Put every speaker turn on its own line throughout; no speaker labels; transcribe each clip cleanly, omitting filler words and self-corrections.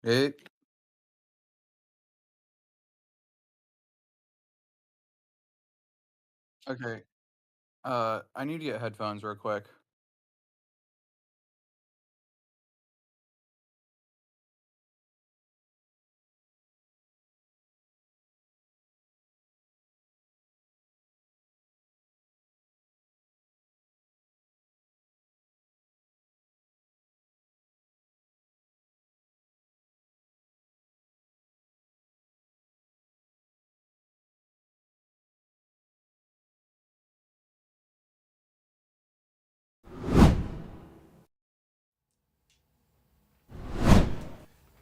It okay. I need to get headphones real quick.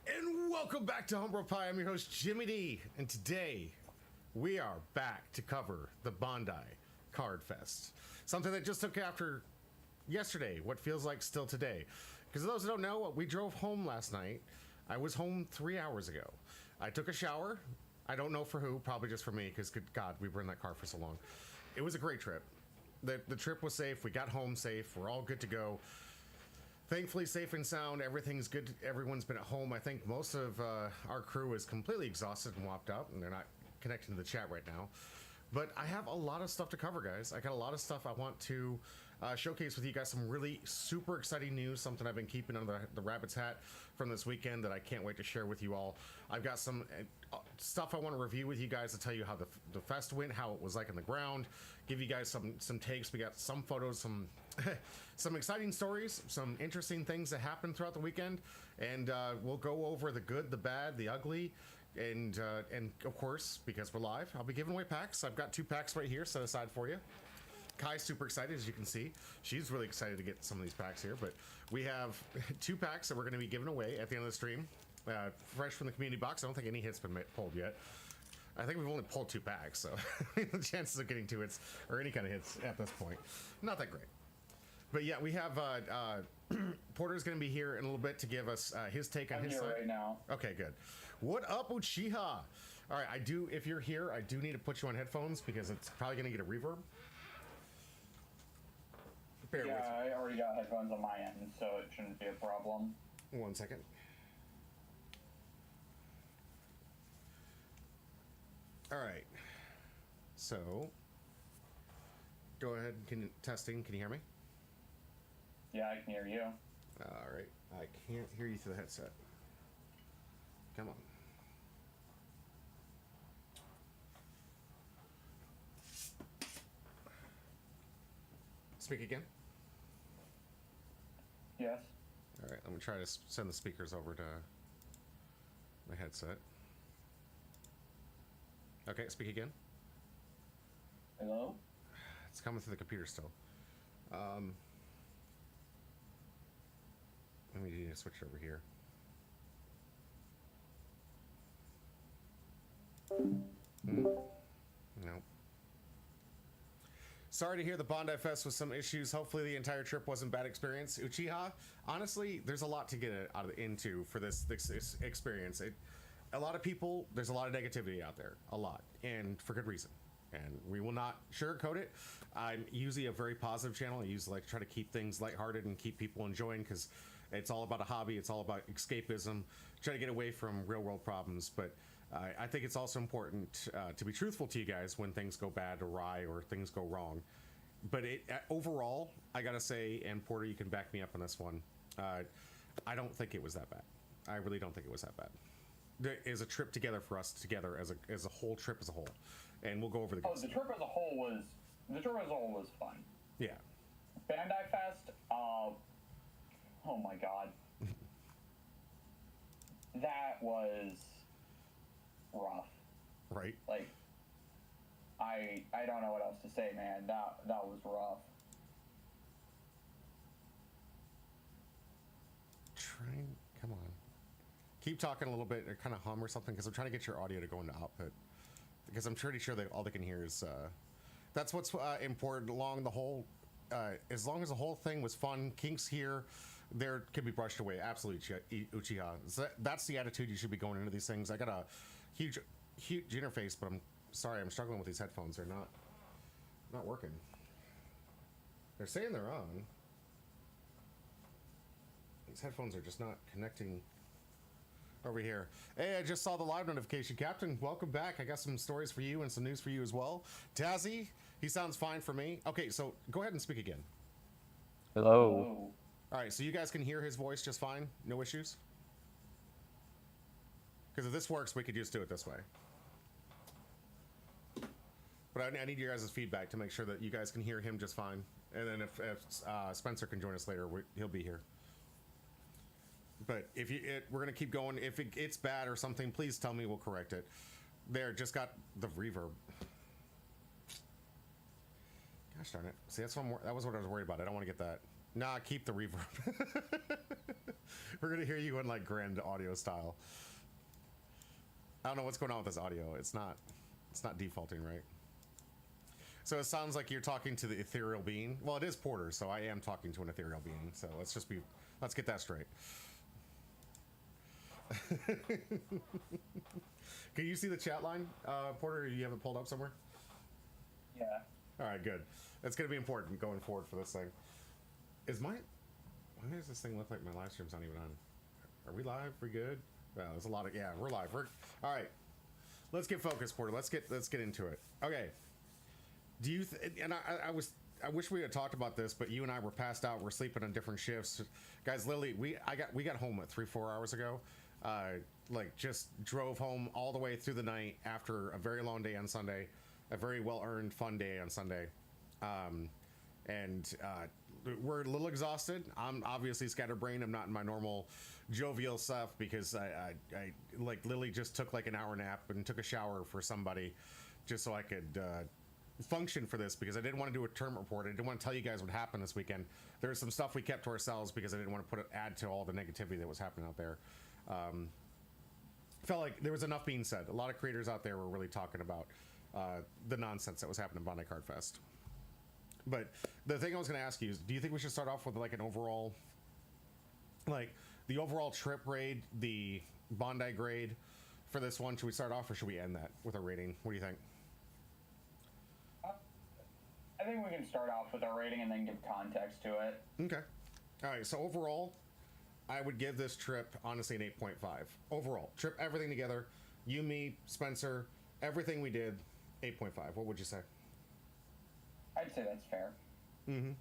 And welcome back to Humble Pie. I'm your host, Jimmy D. And today, we are back to cover the Bandai Card Fest. Something that just took after yesterday, what feels like still today. Because those who don't know, we drove home last night. I was home 3 hours ago. I took a shower. I don't know for who, probably just for me, because good God, we were in that car for so long. It was a great trip. The trip was safe. We got home safe. We're all good to go. Thankfully, safe and sound. Everything's good. Everyone's been at home. I think most of our crew is completely exhausted and whopped out, and they're not connecting to the chat right now. But I have a lot of stuff to cover, guys. I got a lot of stuff I want to showcase with you guys. Some really super exciting news, something I've been keeping under the rabbit's hat from this weekend that I can't wait to share with you all. I've got some stuff I want to review with you guys to tell you how the fest went, how it was like on the ground, give you guys some takes. We got some photos, some some exciting stories, some interesting things that happened throughout the weekend, and we'll go over the good, the bad, the ugly. And of course, because we're live, I'll be giving away packs. I've got 2 packs right here set aside for you. Kai's super excited, as you can see. She's really excited to get some of these packs here. But we have 2 packs that we're going to be giving away at the end of the stream. Fresh from the community box. I don't think any hits been pulled yet. I think we've only pulled 2 packs, so the chances of getting 2 hits or any kind of hits at this point, not that great. But yeah, we have Porter's going to be here in a little bit to give us his take on his side.
Right now.
Okay, good. What up, Uchiha? All right, if you're here, I do need to put you on headphones because it's probably going to get a reverb.
Bear with me. I already got headphones on my end, so it shouldn't be a problem.
1 second. All right. So, go ahead. Testing. Can you hear me?
Yeah, I can hear you.
All right. I can't hear you through the headset. Come on. Speak again.
Yes.
All right. I'm gonna try to send the speakers over to my headset. Okay. Speak again.
Hello?
It's coming through the computer still. Let me need to switch over here. Nope. Sorry to hear the Bandai Fest with some issues. Hopefully the entire trip wasn't bad experience. Uchiha, honestly, there's a lot to get into for this experience. A lot of people, there's a lot of negativity out there. A lot. And for good reason. And we will not sugarcoat it. I'm usually a very positive channel. I usually like to try to keep things lighthearted and keep people enjoying because it's all about a hobby. It's all about escapism. Try to get away from real world problems. But I think it's also important to be truthful to you guys when things go bad awry or things go wrong. But overall, I gotta say, and Porter, you can back me up on this one. I don't think it was that bad. I really don't think it was that bad. There is a trip together for us together as a whole trip as a whole, and we'll go over the.
Oh, the trip as a whole was fun.
Yeah.
Bandai Fest. Oh my God. That was rough.
Right.
Like, I don't know what else to say, man. That was rough.
Come on. Keep talking a little bit or kind of hum or something because I'm trying to get your audio to go into output because I'm pretty sure that all they can hear is that's what's important along the whole as long as the whole thing was fun, kinks here there can be brushed away. Absolutely, Uchiha. So that's the attitude you should be going into these things. I got a huge interface, but I'm sorry, I'm struggling with these headphones. They're not working. They're saying they're on. These headphones are just not connecting. over here. Hey, I just saw the live notification. Captain, welcome back. I got some stories for you and some news for you as well. Tazzy, he sounds fine for me. Okay, so go ahead and speak again.
Hello.
All right, so you guys can hear his voice just fine? No issues? Because if this works, we could just do it this way. But I need your guys' feedback to make sure that you guys can hear him just fine. And then if Spencer can join us later, he'll be here. But if we're gonna keep going. If it's bad or something, please tell me. We'll correct it. There, just got the reverb. Gosh darn it! See, that was what I was worried about. I don't want to get that. Nah, keep the reverb. We're gonna hear you in like grand audio style. I don't know what's going on with this audio. It's not defaulting right. So it sounds like you're talking to the ethereal being. Well, it is Porter, so I am talking to an ethereal being. So let's get that straight. Can you see the chat line, Porter? You have it pulled up somewhere?
Yeah.
All right, good. That's going to be important going forward for this thing. Why does this thing look like my live stream's not even on? Are we live? We good? Well, there's a lot of, yeah, we're live. All right. Let's get focused, Porter. Let's get into it. Okay. Do you and I wish we had talked about this, but you and I were passed out. We're sleeping on different shifts, guys. Literally, we got home what 3-4 hours ago. Like just drove home all the way through the night after a very long day on Sunday, a very well-earned fun day on Sunday, and we're a little exhausted. I'm obviously scatterbrained. I'm not in my normal jovial self because I like literally just took like an hour nap and took a shower for somebody just so I could function for this, because I didn't want to do a term report. I didn't want to tell you guys what happened this weekend. There was some stuff we kept to ourselves because I didn't want to add to all the negativity that was happening out there. Felt like there was enough being said. A lot of creators out there were really talking about the nonsense that was happening at Bandai Card Fest. But the thing I was going to ask you is, do you think we should start off with like an overall, like the overall trip raid, the Bandai grade for this one? Should we start off or should we end that with a rating? What do you think?
I think we can start off with our rating and then give context to it.
Okay. All right. So overall, I would give this trip honestly an 8.5. Overall, trip, everything together, you, me, Spencer, everything we did, 8.5. What would you say?
I'd say that's fair.
Mm-hmm.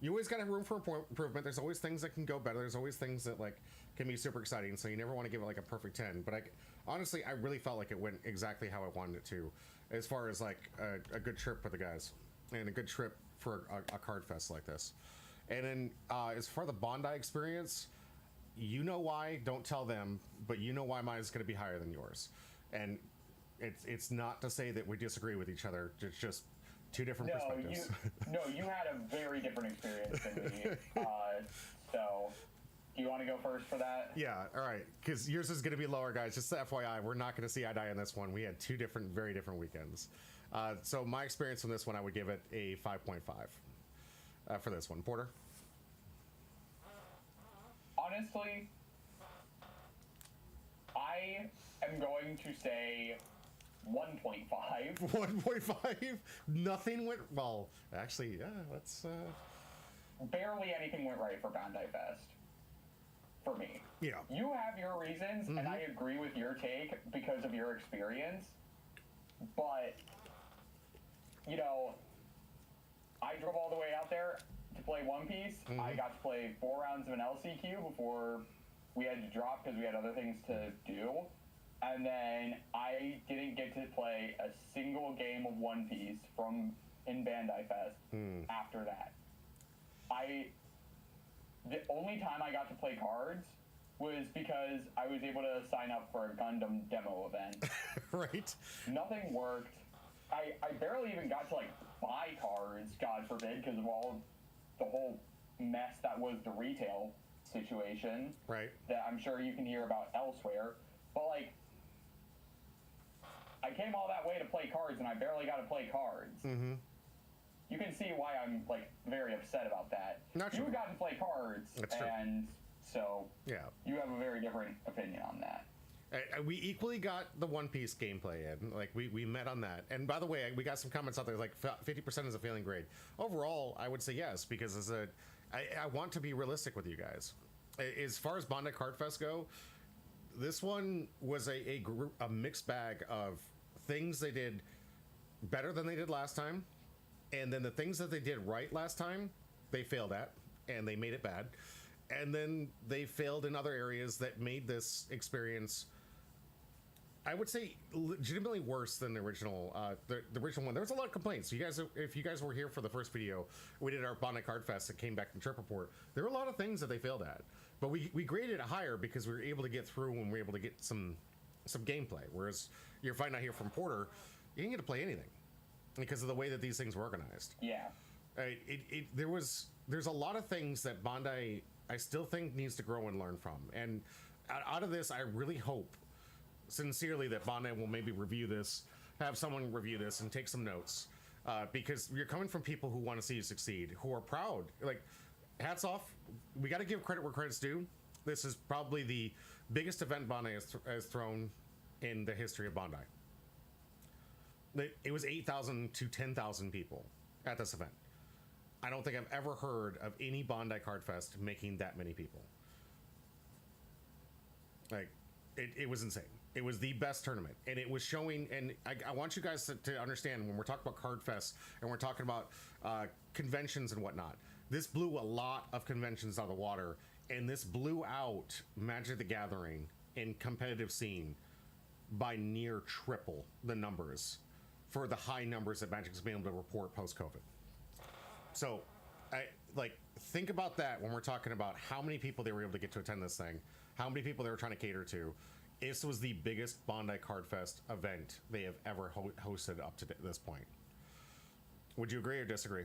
You always got room for improvement. There's always things that can go better. There's always things that like can be super exciting. So you never want to give it like a perfect 10. But honestly, I really felt like it went exactly how I wanted it to, as far as like a good trip for the guys and a good trip for a card fest like this. And then as far as the Bandai experience, you know why, don't tell them, but you know why mine is going to be higher than yours. And it's not to say that we disagree with each other. It's just two different perspectives.
You had a very different experience than me. So, do you want to go first for that?
Yeah, all right. Because yours is going to be lower, guys. Just FYI, we're not going to see eye to eye on this one. We had two very different weekends. So my experience on this one, I would give it a 5.5 for this one. Porter?
Honestly, I am going to say 1.5.
1.5? Nothing went... Well, actually, yeah, let's...
Barely anything went right for Bandai Fest. For me.
Yeah.
You have your reasons, and I agree with your take because of your experience. But, you know, I drove all the way out there to play One Piece. I got to play 4 rounds of an LCQ before we had to drop because we had other things to do. And then I didn't get to play a single game of One Piece in Bandai Fest after that. The only time I got to play cards was because I was able to sign up for a Gundam demo event.
Right.
Nothing worked. I barely even got to like buy cards, God forbid, because of the whole mess that was the retail situation.
Right.
That I'm sure you can hear about elsewhere. But like, I came all that way to play cards and I barely got to play cards. You can see why I'm like very upset about that. You got to play cards.
That's true.
And so
yeah, you
have a very different opinion on that.
We equally got the One Piece gameplay in. Like, we met on that. And by the way, we got some comments out there like 50% is a failing grade. Overall, I would say yes, because I want to be realistic with you guys. As far as Bandai Card Fest go, this one was a mixed bag of things they did better than they did last time, and then the things that they did right last time, they failed at, and they made it bad. And then they failed in other areas that made this experience, I would say, legitimately worse than the original. The original one. There was a lot of complaints. You guys, if you guys were here for the first video, we did our Bandai Card Fest that came back in Trip Report. There were a lot of things that they failed at, but we graded it higher because we were able to get through and we were able to get some gameplay. Whereas you're finding out here from Porter, you didn't get to play anything because of the way that these things were organized.
Yeah.
There's a lot of things that Bandai, I still think, needs to grow and learn from. And out of this, I really hope sincerely that Bandai will maybe review this, have someone review this and take some notes, because you're coming from people who want to see you succeed, who are proud. Like, hats off. We got to give credit where credit's due. This is probably the biggest event Bandai has thrown in the history of Bandai. It was 8,000 to 10,000 people at this event. I don't think I've ever heard of any Bandai Card Fest making that many people. Like, it was insane. It was the best tournament, and it was showing. And I want you guys to understand, when we're talking about Card Fest and we're talking about conventions and whatnot, this blew a lot of conventions out of the water, and this blew out Magic the Gathering in competitive scene by near triple the numbers for the high numbers that Magic's been able to report post-COVID. So, think about that when we're talking about how many people they were able to get to attend this thing, how many people they were trying to cater to. This was the biggest Bandai Card Fest event they have ever hosted up to this point. Would you agree or disagree?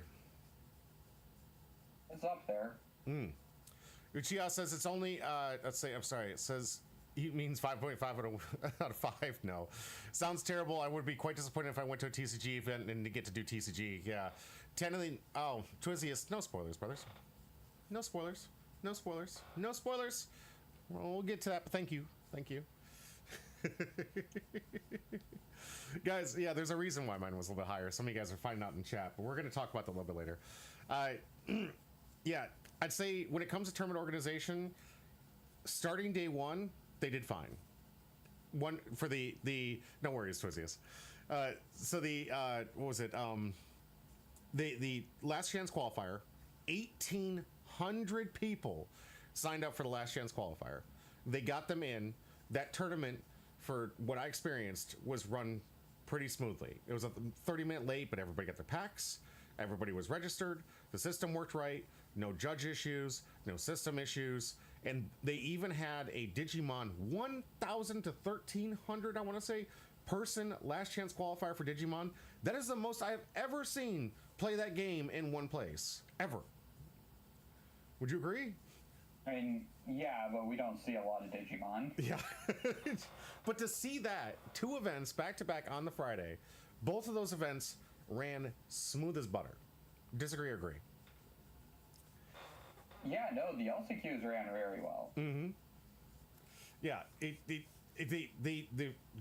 It's up there.
Uchiha says it's only, let's say, I'm sorry, it says it means 5.5 out of 5. No. Sounds terrible. I would be quite disappointed if I went to a TCG event and to get to do TCG. Yeah. 10 of the, Twizzy, no spoilers, brothers. No spoilers. No spoilers. No spoilers. Well, we'll get to that, but thank you. Thank you. Guys, yeah, there's a reason why mine was a little bit higher. Some of you guys are finding out in chat, but we're going to talk about that a little bit later. Yeah, I'd say when it comes to tournament organization, starting day one, they did fine. One for the no worries, Twizzius. So the what was it? The last chance qualifier, 1,800 people signed up for the last chance qualifier. They got them in. That tournament, for what I experienced, was run pretty smoothly. It was a 30-minute late, but everybody got their packs. Everybody was registered. The system worked right. No judge issues, no system issues. And they even had a Digimon 1,000 to 1,300, I want to say, person last chance qualifier for Digimon. That is the most I have ever seen play that game in one place. Ever. Would you agree?
I mean, yeah, but we don't see a lot of Digimon.
Yeah. But to see that, 2 events back to back on the Friday, both of those events ran smooth as butter. Disagree or agree?
Yeah, no, the LCQs ran very well.
Mm-hmm. Yeah, the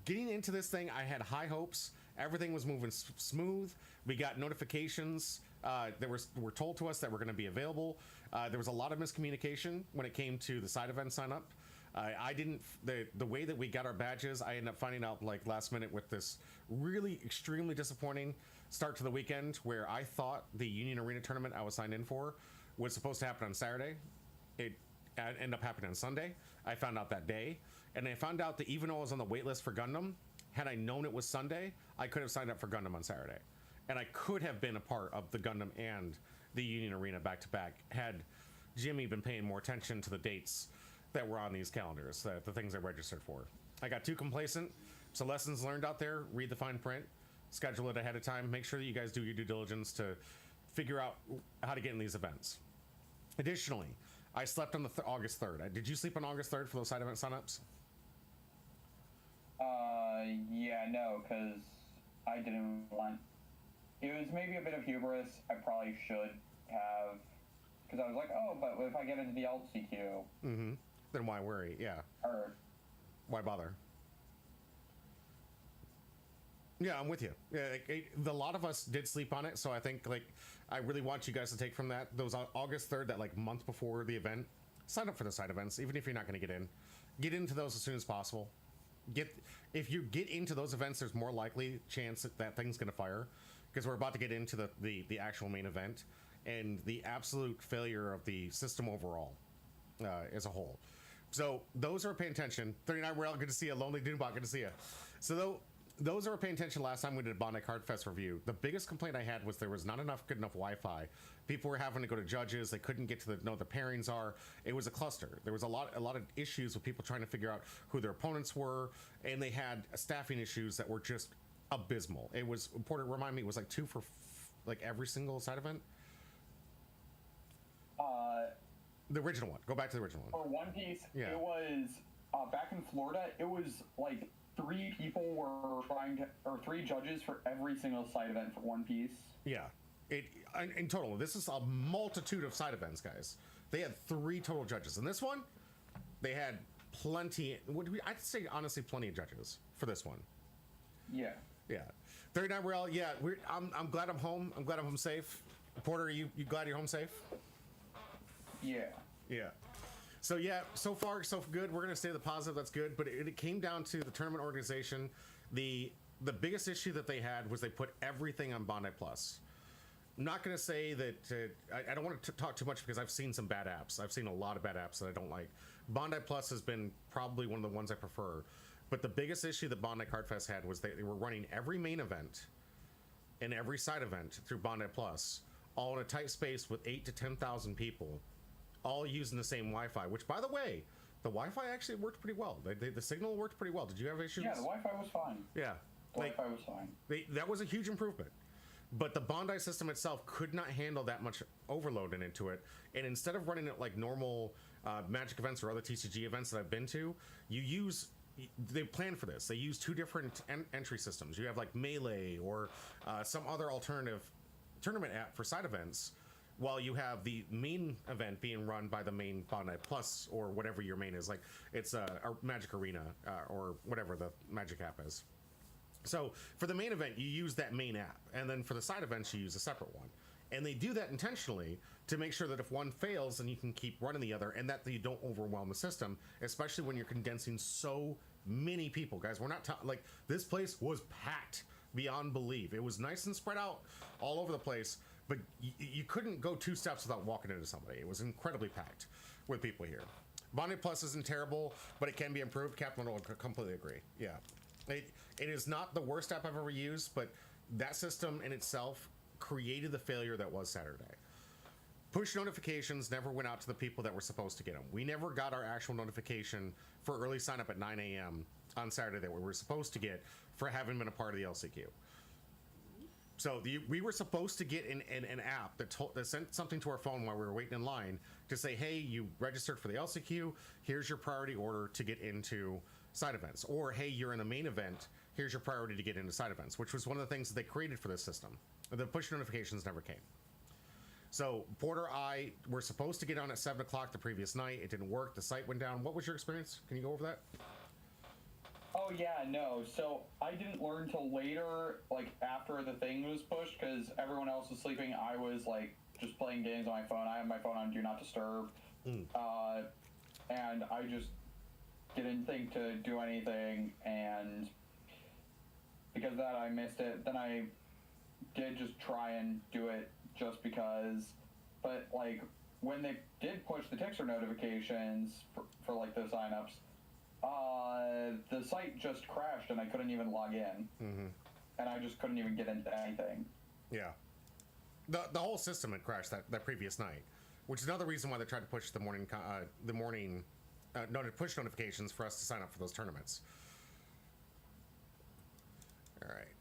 getting into this thing, I had high hopes. Everything was moving smooth. We got notifications that were told to us that were going to be available. There was a lot of miscommunication when it came to the side event sign up. I didn't, the way that we got our badges, I ended up finding out like last minute with this really extremely disappointing start to the weekend, where I thought the Union Arena tournament I was signed in for was supposed to happen on Saturday. It ended up happening on Sunday. I found out that day, and I found out that even though I was on the wait list for Gundam, had I known it was Sunday, I could have signed up for Gundam on Saturday, and I could have been a part of the Gundam and the Union Arena back to back had Jimmy been paying more attention to the dates that were on these calendars, the things I registered for. I got too complacent. So lessons learned out there: read the fine print, schedule it ahead of time, make sure that you guys do your due diligence to figure out how to get in these events. Additionally, I slept on the August 3rd. Did you sleep on August 3rd for those side event signups?
Yeah, no, because I didn't want... It was maybe a bit of hubris. I probably should have... Because I was like, oh, but if I get into the LCQ...
Mm-hmm. Then why worry? Yeah.
Or...
Why bother? Yeah, I'm with you. Yeah, a lot of us did sleep on it, so I think, like, I really want you guys to take from that. Those August 3rd, that, like, month before the event, sign up for the side events, even if you're not going to get in. Get into those as soon as possible. If you get into those events, there's more likely chance that thing's going to fire, because we're about to get into the actual main event and the absolute failure of the system overall as a whole. So those are paying attention. 39 Rail, good to see you. Lonely Doombot, good to see you. So those are paying attention. Last time we did a Bandai Card Fest review, the biggest complaint I had was there was not good enough Wi-Fi. People were having to go to judges. They couldn't get to know the pairings are. It was a cluster. There was a lot of issues with people trying to figure out who their opponents were, and they had staffing issues that were just abysmal. It was, Porter, remind me, it was like 2 for like every single side event. The original one. Go back to the original one.
For One Piece,
yeah.
It was back in Florida. It was like 3 people were or 3 judges for every single side event for One Piece.
Yeah, in total, this is a multitude of side events, guys. They had 3 total judges. In this one, they had plenty. I'd say honestly, plenty of judges for this one.
Yeah.
Yeah. 39 Real. Yeah, I'm glad I'm home. I'm glad I'm home safe. Porter, you glad you're home safe?
Yeah.
Yeah. So yeah, so far so good. We're gonna stay the positive. That's good. But it came down to the tournament organization. The biggest issue that they had was they put everything on Bandai Plus. I'm not gonna say that. I don't want to talk too much because I've seen some bad apps. I've seen a lot of bad apps that I don't like. Bandai Plus has been probably one of the ones I prefer. But the biggest issue that Bandai Card Fest had was they were running every main event and every side event through Bandai Plus, all in a tight space with 8,000 to 10,000 people, all using the same Wi-Fi. Which, by the way, the Wi-Fi actually worked pretty well. The signal worked pretty well. Did you have issues?
Yeah, the Wi-Fi was fine.
Yeah,
The Wi-Fi was fine.
that was a huge improvement. But the Bandai system itself could not handle that much overload into it. And instead of running it like normal Magic events or other TCG events that I've been to, they plan for this. They use 2 different entry systems. You have like Melee or some other alternative tournament app for side events, while you have the main event being run by the main Bandai Plus or whatever your main is. Like it's a Magic Arena or whatever the Magic app is. So for the main event, you use that main app, and then for the side events, you use a separate one. And they do that intentionally to make sure that if one fails, then you can keep running the other, and that you don't overwhelm the system, especially when you're condensing so many people. Guys, we're not like, this place was packed beyond belief. It was nice and spread out all over the place, but you couldn't go 2 steps without walking into somebody. It was incredibly packed with people here. Bandai Plus isn't terrible, but it can be improved. Captain will completely agree. Yeah. It is not the worst app I've ever used, but that system in itself created the failure that was Saturday. Push notifications never went out to the people that were supposed to get them. We never got our actual notification for early sign up at 9 a.m. on Saturday that we were supposed to get for having been a part of the LCQ. So we were supposed to get an app that sent something to our phone while we were waiting in line to say, hey, you registered for the LCQ, here's your priority order to get into side events. Or, hey, you're in a main event, here's your priority to get into side events, which was one of the things that they created for this system. The push notifications never came. So Porter, I were supposed to get on at 7 o'clock the previous night. It didn't work. The site went down. What was your experience? Can you go over that?
Oh yeah, no. So I didn't learn till later, like after the thing was pushed, because everyone else was sleeping. I was like just playing games on my phone. I have my phone on Do Not Disturb, and I just didn't think to do anything, and because of that I missed it. Then I did just try and do it just because, but like when they did push the Tixer notifications for like the signups, the site just crashed and I couldn't even log in, and I just couldn't even get into anything.
Yeah, the whole system had crashed that previous night, which is another reason why they tried to push the morning push notifications for us to sign up for those tournaments. All right,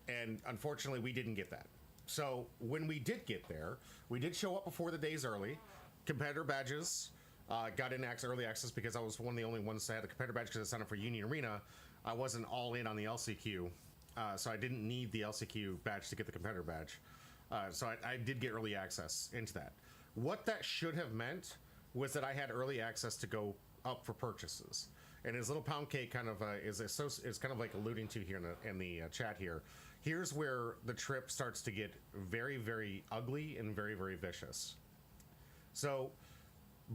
and unfortunately we didn't get that. So when we did get there, we did show up before the days early. Competitor badges. Got in early access because I was one of the only ones that had a competitor badge because I signed up for Union Arena. I wasn't all in on the LCQ, so I didn't need the LCQ badge to get the competitor badge. So I did get early access into that. What that should have meant was that I had early access to go up for purchases. And his little pound cake kind of is kind of like alluding to here in the chat here. Here's where the trip starts to get very, very ugly and very, very vicious. So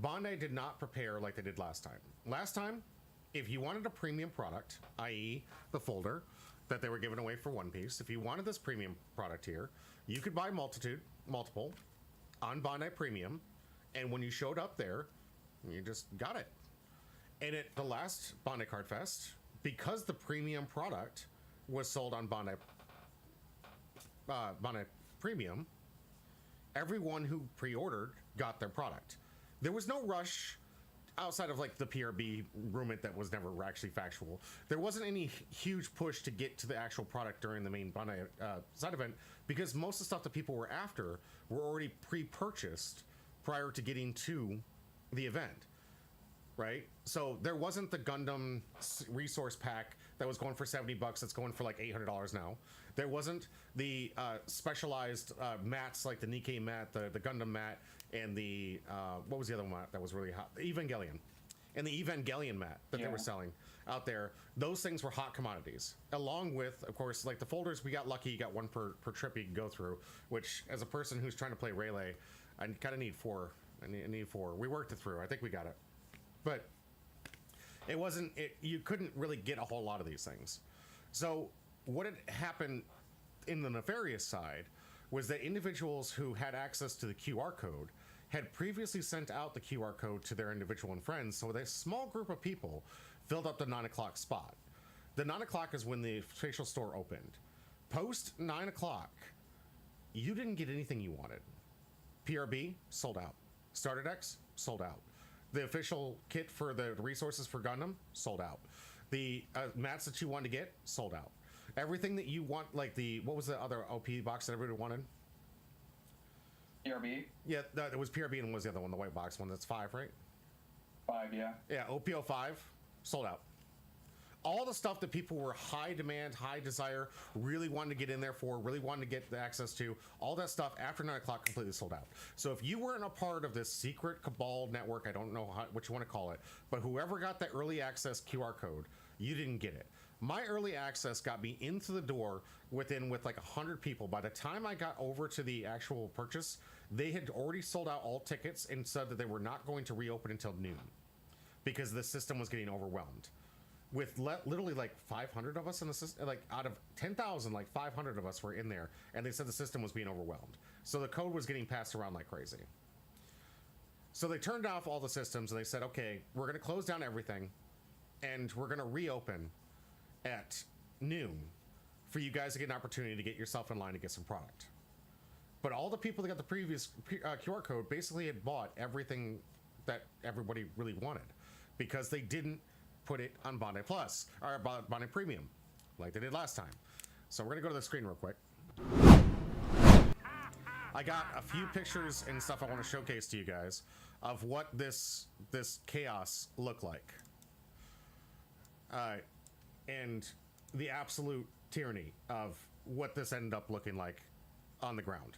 Bandai did not prepare like they did last time. Last time, if you wanted a premium product, i.e. the folder that they were giving away for One Piece, if you wanted this premium product here, you could buy multiple on Bandai Premium, and when you showed up there, you just got it. And at the last Bandai Card Fest, because the premium product was sold on Bandai Premium, everyone who pre-ordered got their product. There was no rush outside of like the PRB rumor that was never actually factual. There wasn't any huge push to get to the actual product during the main Bandai side event, because most of the stuff that people were after were already pre-purchased prior to getting to the event, right? So there wasn't the Gundam resource pack that was going for $70 that's going for like $800 now. There wasn't the specialized mats like the Nikkei mat, the Gundam mat, and the what was the other one that was really hot? Evangelion. And the Evangelion mat that they were selling out there. Those things were hot commodities, along with, of course, like the folders. We got lucky, you got one per trip you can go through, which as a person who's trying to play Rayleigh, I kind of need 4. I need 4. We worked it through. I think we got it, but it wasn't, you couldn't really get a whole lot of these things. So what had happened in the nefarious side was that individuals who had access to the QR code had previously sent out the QR code to their individual and friends, so a small group of people filled up the 9 o'clock spot. The 9 o'clock is when the facial store opened. Post 9 o'clock, you didn't get anything you wanted. PRB, sold out. Starter decks, sold out. The official kit for the resources for Gundam, sold out. The mats that you wanted to get, sold out. Everything that you want, like the, what was the other OP box that everybody wanted?
PRB?
Yeah, it was PRB, and what was the other one, the white box one? That's 5, right?
5, yeah.
Yeah, OPO 5, sold out. All the stuff that people were high demand, high desire, really wanted to get in there for, really wanted to get the access to, all that stuff after 9 o'clock completely sold out. So if you weren't a part of this secret cabal network, I don't know what you want to call it, but whoever got the early access QR code, you didn't get it. My early access got me into the door with like 100 people. By the time I got over to the actual purchase, they had already sold out all tickets and said that they were not going to reopen until noon because the system was getting overwhelmed. With literally like 500 of us in the system, like out of 10,000, like 500 of us were in there, and they said the system was being overwhelmed. So the code was getting passed around like crazy. So they turned off all the systems and they said, okay, we're going to close down everything and we're going to reopen at noon for you guys to get an opportunity to get yourself in line to get some product. But all the people that got the previous QR code basically had bought everything that everybody really wanted because they didn't put it on Bandai Plus or Bandai Premium like they did last time. So we're gonna go to the screen real quick. I got a few pictures and stuff I want to showcase to you guys of what this chaos looked like. And the absolute tyranny of what this ended up looking like on the ground.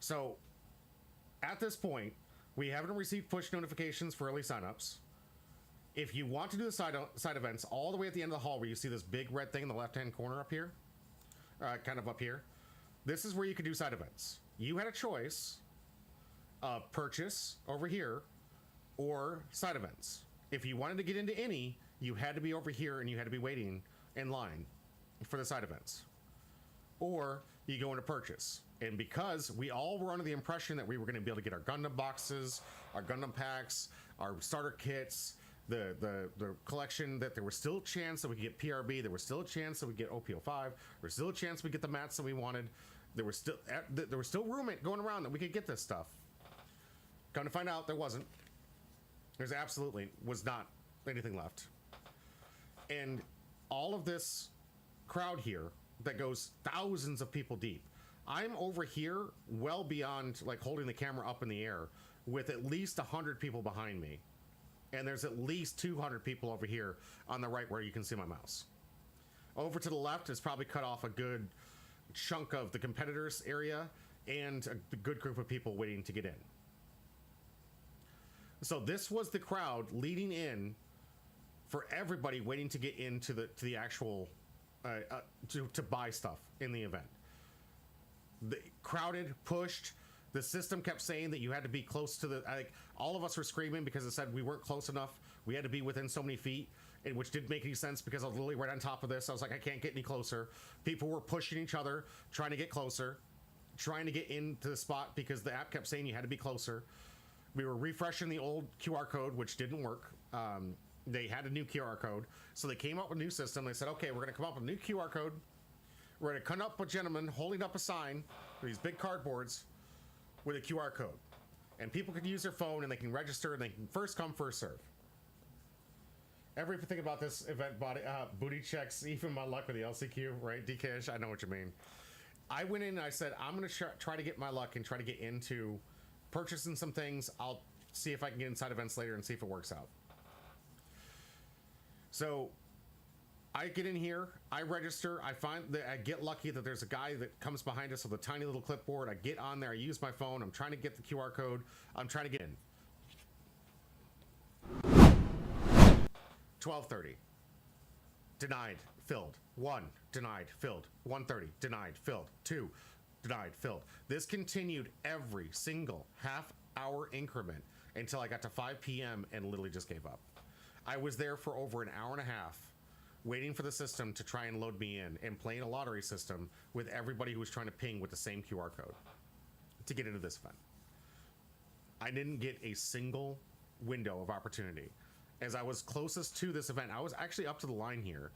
So at this point, we haven't received push notifications for early signups. If you want to do the side events all the way at the end of the hall where you see this big red thing in the left-hand corner up here, kind of up here, this is where you could do side events. You had a choice of purchase over here or side events. If you wanted to get into any, you had to be over here and you had to be waiting in line for the side events. Or you go into purchase. And because we all were under the impression that we were going to be able to get our Gundam boxes, our Gundam packs, our starter kits, the collection, that there was still a chance that we could get PRB, there was still a chance that we get OPO 5, there was still a chance we get the mats that we wanted, there was still room going around that we could get this stuff. Come to find out, there wasn't. There's absolutely was not anything left. And all of this crowd here that goes thousands of people deep, I'm over here well beyond like holding the camera up in the air with at least 100 people behind me. And there's at least 200 people over here on the right where you can see my mouse. Over to the left is probably cut off a good chunk of the competitors area and a good group of people waiting to get in. So this was the crowd leading in for everybody waiting to get into the actual to buy stuff in the event. The crowded, pushed. The system kept saying that you had to be close to the, like, all of us were screaming because it said we weren't close enough. We had to be within so many feet, which didn't make any sense because I was literally right on top of this. I was like, I can't get any closer. People were pushing each other, trying to get closer, trying to get into the spot because the app kept saying you had to be closer. We were refreshing the old QR code, which didn't work. They had a new QR code. So they came up with a new system. They said, okay, we're going to come up with a new QR code. We're going to come up with a gentleman holding up a sign with these big cardboards with a QR code. And people can use their phone and they can register and they can first come, first serve. Everything about this event booty checks, even my luck with the LCQ, right? DKish, I know what you mean. I went in and I said, I'm going to try to get my luck and try to get into purchasing some things. I'll see if I can get inside events later and see if it works out. So I get in here, I register, I find that I get lucky that there's a guy that comes behind us with a tiny little clipboard. I get on there, I use my phone, I'm trying to get the QR code, I'm trying to get in. 12:30. Denied, filled. 1, denied, filled. 1:30, denied, filled. 2, denied, filled. This continued every single half-hour increment until I got to 5 p.m. and literally just gave up. I was there for over an hour and a half waiting for the system to try and load me in and playing a lottery system with everybody who was trying to ping with the same QR code to get into this event. I didn't get a single window of opportunity. As I was closest to this event, I was actually up to the line here.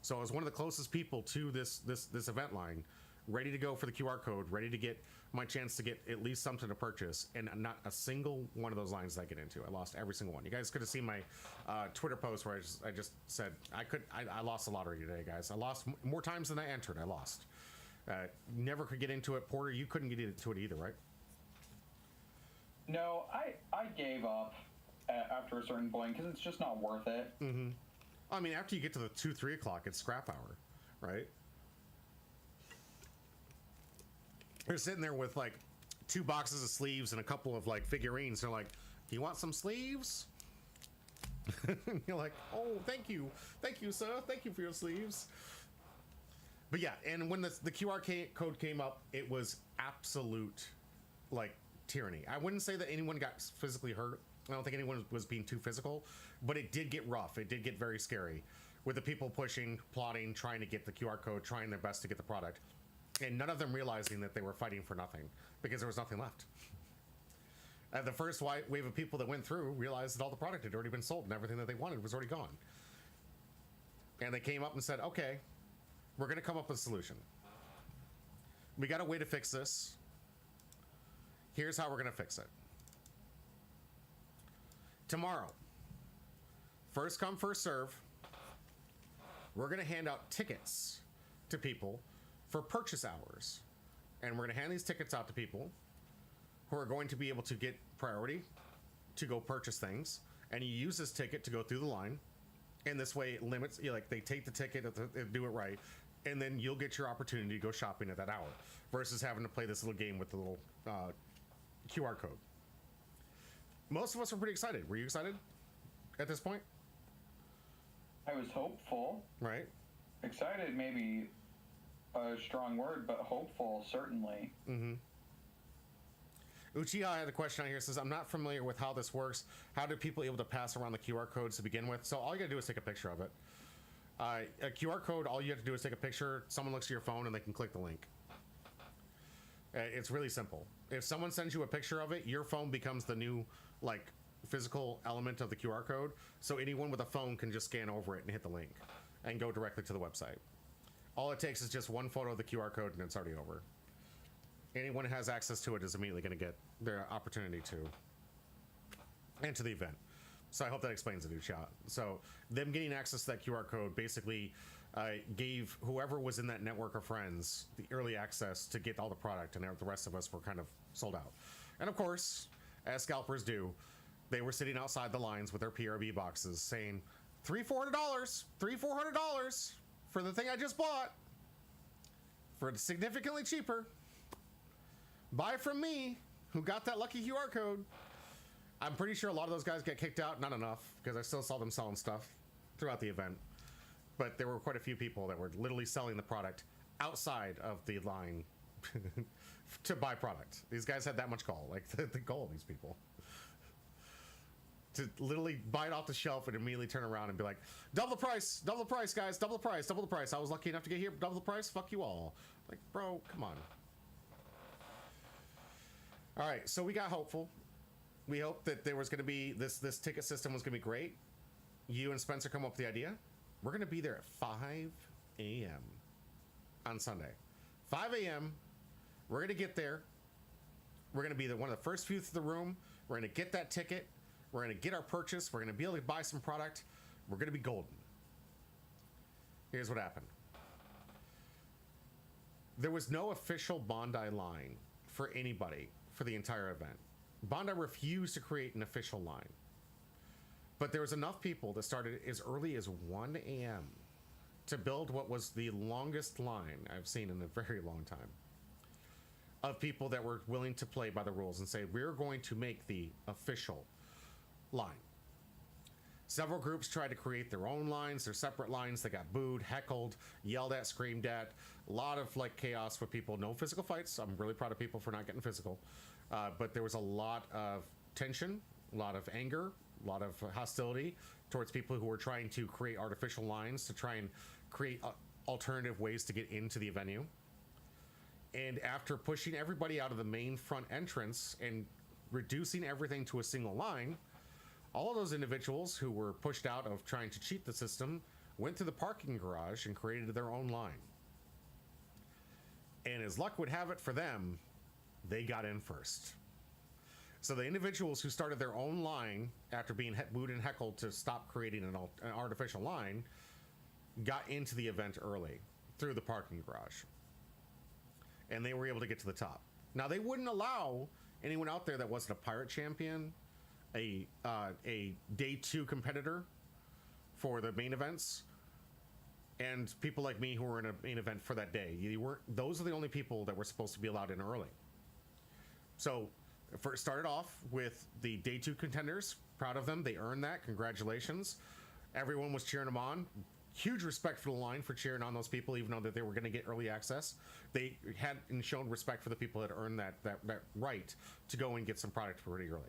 So I was one of the closest people to this event line, ready to go for the QR code, ready to get my chance to get at least something to purchase, and not a single one of those lines that I get into. I lost every single one. You guys could have seen my Twitter post where I just said I lost the lottery today, guys. I lost more times than I entered. I lost. Never could get into it. Porter, you couldn't get into it either, right?
No, I gave up after a certain point because it's just not worth it.
Mm-hmm. I mean, after you get to the 2-3 o'clock, it's scrap hour, right? They're sitting there with like 2 boxes of sleeves and a couple of like figurines. They're like, "Do you want some sleeves?" And you're like, "Oh, thank you, sir. Thank you for your sleeves." But yeah, and when the QR code came up, it was absolute like tyranny. I wouldn't say that anyone got physically hurt. I don't think anyone was being too physical, but it did get rough. It did get very scary with the people pushing, plotting, trying to get the QR code, trying their best to get the product. And none of them realizing that they were fighting for nothing because there was nothing left. The first wave of people that went through realized that all the product had already been sold and everything that they wanted was already gone. And they came up and said, okay, we're going to come up with a solution. We got a way to fix this. Here's how we're going to fix it. Tomorrow, first come, first serve, we're going to hand out tickets to people for purchase hours. And we're going to hand these tickets out to people who are going to be able to get priority to go purchase things. And you use this ticket to go through the line. And this way it limits, like they take the ticket, do it right, and then you'll get your opportunity to go shopping at that hour versus having to play this little game with the little QR code. Most of us were pretty excited. Were you excited at this point?
I was hopeful.
Right.
Excited, maybe a strong word, but hopeful, certainly.
Mm-hmm. Uchiha had a question on here. Says, I'm not familiar with how this works. How do people able to pass around the QR codes to begin with? So all you gotta do is take a picture of it. A QR code, all you have to do is take a picture. Someone looks at your phone and they can click the link. It's really simple. If someone sends you a picture of it, your phone becomes the new like physical element of the QR code. So anyone with a phone can just scan over it and hit the link and go directly to the website. All it takes is just one photo of the QR code and it's already over. Anyone who has access to it is immediately going to get their opportunity to enter the event. So I hope that explains it, Uchiha. So them getting access to that QR code basically gave whoever was in that network of friends the early access to get all the product, and the rest of us were kind of sold out. And of course, as scalpers do, they were sitting outside the lines with their PRB boxes saying, $300-400, $300-400 for the thing I just bought for significantly cheaper. Buy from me, who got that lucky QR code. I'm pretty sure a lot of those guys get kicked out. Not enough, because I still saw them selling stuff throughout the event. But there were quite a few people that were literally selling the product outside of the line to buy product. These guys had that much gall. Like the gall of these people. To literally buy it off the shelf and immediately turn around and be like, double the price, guys, double the price, double the price. I was lucky enough to get here, double the price, fuck you all. Like, bro, come on. All right, so we got hopeful. We hoped that there was going to be, this ticket system was going to be great. You and Spencer come up with the idea. We're going to be there at 5 a.m. on Sunday. 5 a.m. We're going to get there. We're going to be one of the first few through the room. We're going to get that ticket. We're going to get our purchase. We're going to be able to buy some product. We're going to be golden. Here's what happened. There was no official Bandai line for anybody for the entire event. Bandai refused to create an official line. But there was enough people that started as early as 1 a.m. to build what was the longest line I've seen in a very long time of people that were willing to play by the rules and say, we're going to make the official line. Several groups tried to create their own lines, their separate lines. They got booed, heckled, yelled at, screamed at. A lot of like chaos with people. No physical fights. I'm really proud of people for not getting physical. But there was a lot of tension, a lot of anger, a lot of hostility towards people who were trying to create artificial lines to try and create alternative ways to get into the venue. And after pushing everybody out of the main front entrance and reducing everything to a single line, all of those individuals who were pushed out of trying to cheat the system went to the parking garage and created their own line. And as luck would have it for them, they got in first. So the individuals who started their own line after being booed and heckled to stop creating an artificial line got into the event early through the parking garage. And they were able to get to the top. Now, they wouldn't allow anyone out there that wasn't a pirate champion, a day 2 competitor for the main events, and people like me who were in a main event for that day. Those are the only people that were supposed to be allowed in early. So first started off with the day 2 contenders. Proud of them. They earned that. Congratulations. Everyone was cheering them on. Huge respect for the line for cheering on those people, even though that they were going to get early access. They had shown respect for the people that earned that right to go and get some product pretty early.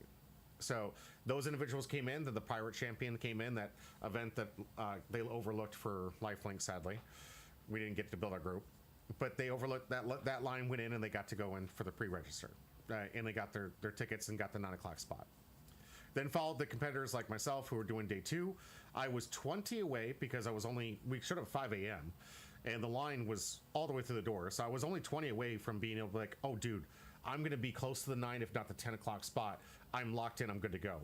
So those individuals came in. Then the pirate champion came in, that event that they overlooked for Lifelink, sadly. We didn't get to build our group. But they overlooked that line, went in, and they got to go in for the pre-register. And they got their tickets and got the 9 o'clock spot. Then followed the competitors like myself who were doing day 2. I was 20 away because we showed up at 5 a.m. and the line was all the way through the door. So I was only 20 away from being able to be like, oh, dude, I'm going to be close to the 9, if not the 10 o'clock spot. I'm locked in. I'm good to go.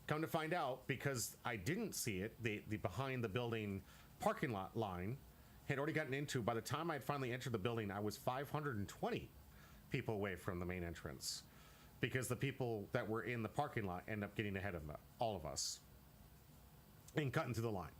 Come to find out, because I didn't see it, the behind the building parking lot line had already gotten into. By the time I had finally entered the building, I was 520 people away from the main entrance, because the people that were in the parking lot end up getting ahead of all of us and cutting through the line.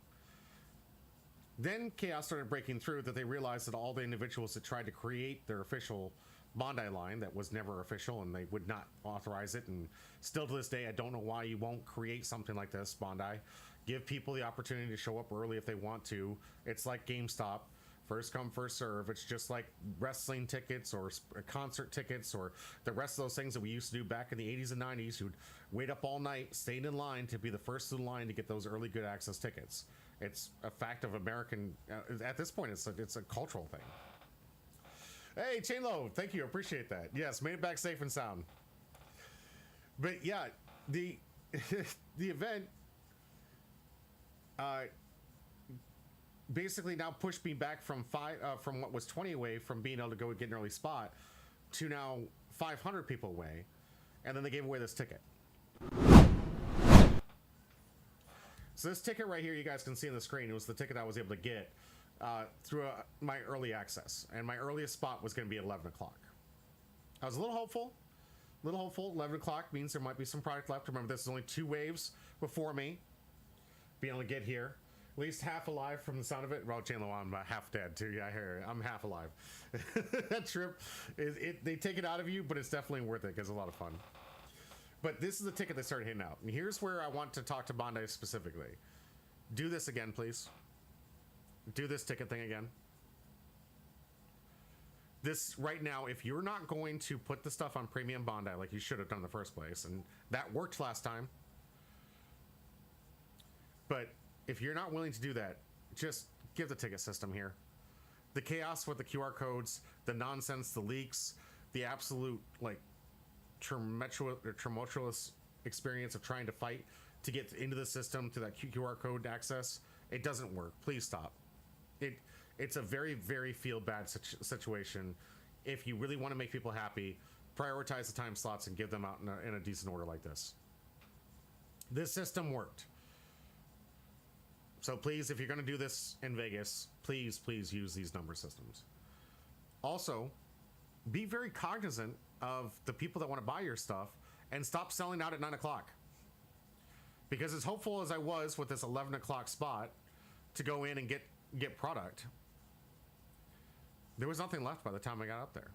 Then chaos started breaking through, that they realized that all the individuals that tried to create their official Bandai line that was never official, and they would not authorize it, and still to this day I don't know why you won't create something like this, Bandai. Give people the opportunity to show up early if they want to. It's like GameStop. First come, first serve. It's just like wrestling tickets or concert tickets or the rest of those things that we used to do back in the 80s and 90s. Who'd wait up all night, stayed in line to be the first in line to get those early good access tickets. It's a fact of American, at this point, it's a cultural thing. Hey, Chainload, thank you, appreciate that. Yes, made it back safe and sound. But yeah, the the event basically now pushed me back from from what was 20 away from being able to go get an early spot to now 500 people away, and then they gave away this ticket. So this ticket right here, you guys can see on the screen, it was the ticket I was able to get through my early access, and my earliest spot was going to be at 11 o'clock. I was a little hopeful. 11 o'clock means there might be some product left. Remember, this is only 2 waves before me being able to get here. At least half alive from the sound of it. Well, Chandler, I'm half dead too. Yeah, I hear it. I'm half alive. That trip, they take it out of you, but it's definitely worth it because it's a lot of fun. But this is the ticket that started hitting out. And here's where I want to talk to Bandai specifically. Do this again, please. Do this ticket thing again. this right now, if you're not going to put the stuff on premium Bandai like you should have done in the first place, and that worked last time, but if you're not willing to do that, just give the ticket system here. The chaos with the QR codes, the nonsense, the leaks, the absolute like tumultuous experience of trying to fight to get into the system to that QR code access, it doesn't work. Please stop. It's a very, very feel bad situation. If you really want to make people happy, prioritize the time slots and give them out in a decent order like this. This system worked. So please, if you're going to do this in Vegas, please use these number systems. Also, be very cognizant of the people that want to buy your stuff and stop selling out at 9 o'clock. Because as hopeful as I was with this 11 o'clock spot to go in and get product, there was nothing left by the time I got up there.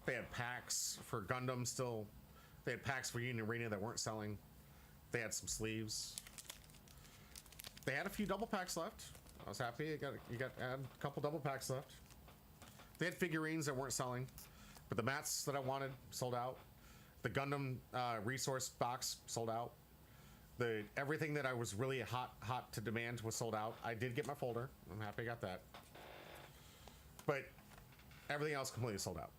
They had packs for Gundam still. They had packs for Union Arena that weren't selling. They had some sleeves. They had a few double packs left. I was happy. You got a couple double packs left. They had figurines that weren't selling, but the mats that I wanted sold out. The Gundam resource box sold out. Everything that I was really hot to demand was sold out. I did get my folder. I'm happy I got that. But everything else completely sold out.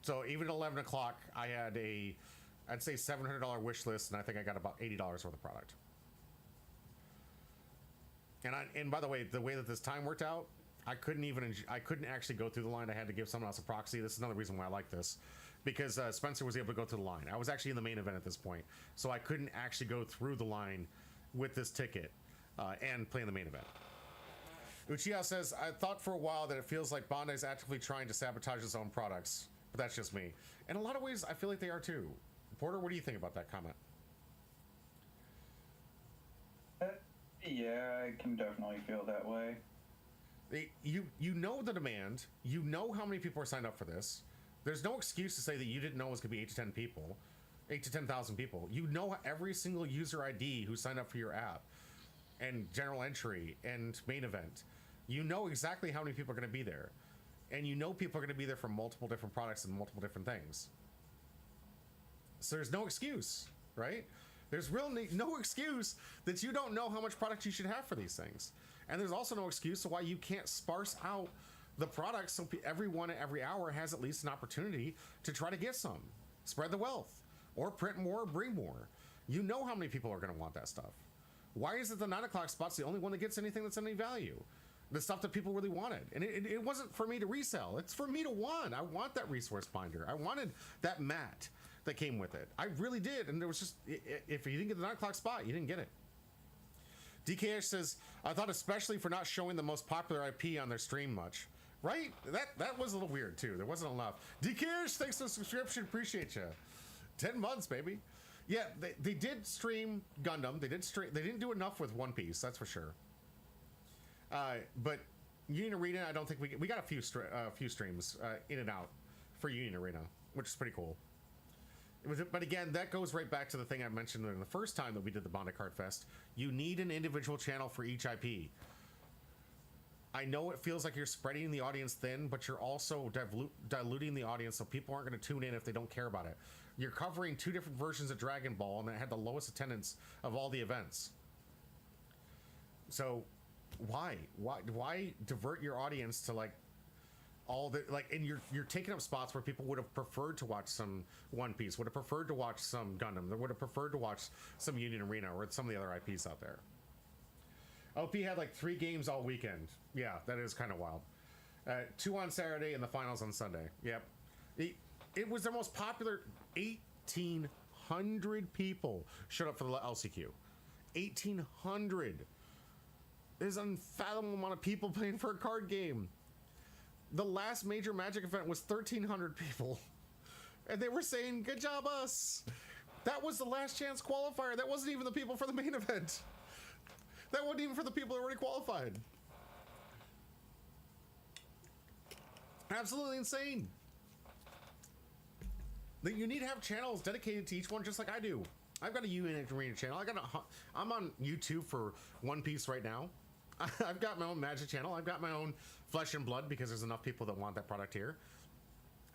So even at 11 o'clock, I had I'd say $700 wish list, and I think I got about $80 worth of product. And by the way that this time worked out, I couldn't actually go through the line. I had to give someone else a proxy. This is another reason why I like this, because Spencer was able to go through the line. I was actually in the main event at this point, so I couldn't actually go through the line with this ticket and play in the main event. Uchiha says, I thought for a while that it feels like Bandai's actively trying to sabotage its own products, but that's just me. In a lot of ways, I feel like they are too. Porter, what do you think about that comment?
Yeah, I can definitely feel that way.
You know the demand. You know how many people are signed up for this. There's no excuse to say that you didn't know it was going to be 8 to 10 people, 8 to 10,000 people. You know every single user ID who signed up for your app, and general entry and main event. You know exactly how many people are going to be there, and you know people are going to be there for multiple different products and multiple different things. So there's no excuse, right? There's really no excuse that you don't know how much product you should have for these things. And there's also no excuse to why you can't sparse out the products so everyone at every hour has at least an opportunity to try to get some. Spread the wealth, or print more, or bring more. You know how many people are going to want that stuff. Why is it the 9 o'clock spot's the only one that gets anything that's any value? The stuff that people really wanted. And it wasn't for me to resell. It's for me to want. I want that resource binder. I wanted that mat that came with it. I really did. And there was just, if you didn't get the 9 o'clock spot, you didn't get it. DKH says, I thought especially for not showing the most popular IP on their stream much. Right? That was a little weird too. There wasn't enough. DKH, thanks for the subscription. Appreciate you. 10 months, baby. Yeah, they did stream Gundam. They didn't do enough with One Piece, that's for sure. But Union Arena, I don't think we got a few streams in and out for Union Arena, which is pretty cool. But again, that goes right back to the thing I mentioned in the first time that we did the Bandai Card Fest. You need an individual channel for each IP. I know it feels like you're spreading the audience thin, but you're also diluting the audience so people aren't going to tune in if they don't care about it. You're covering 2 different versions of Dragon Ball, and it had the lowest attendance of all the events. So why divert your audience to like all the and you're taking up spots where people would have preferred to watch some One Piece, would have preferred to watch some Gundam, they would have preferred to watch some Union Arena or some of the other IPs out there. OP had like 3 games all weekend. Yeah, that is kind of wild. 2 on Saturday and the finals on Sunday. Yep. It was their most popular. 1,800 people showed up for the LCQ. 1,800. There's an unfathomable amount of people playing for a card game. The last major Magic event was 1,300 people. And they were saying, good job, us. That was the last chance qualifier. That wasn't even the people for the main event. That wasn't even for the people that already qualified. Absolutely insane. You need to have channels dedicated to each one, just like I do. I've got a Union Arena channel. I'm on YouTube for One Piece right now. I've got my own Magic channel. I've got my own Flesh and Blood because there's enough people that want that product here.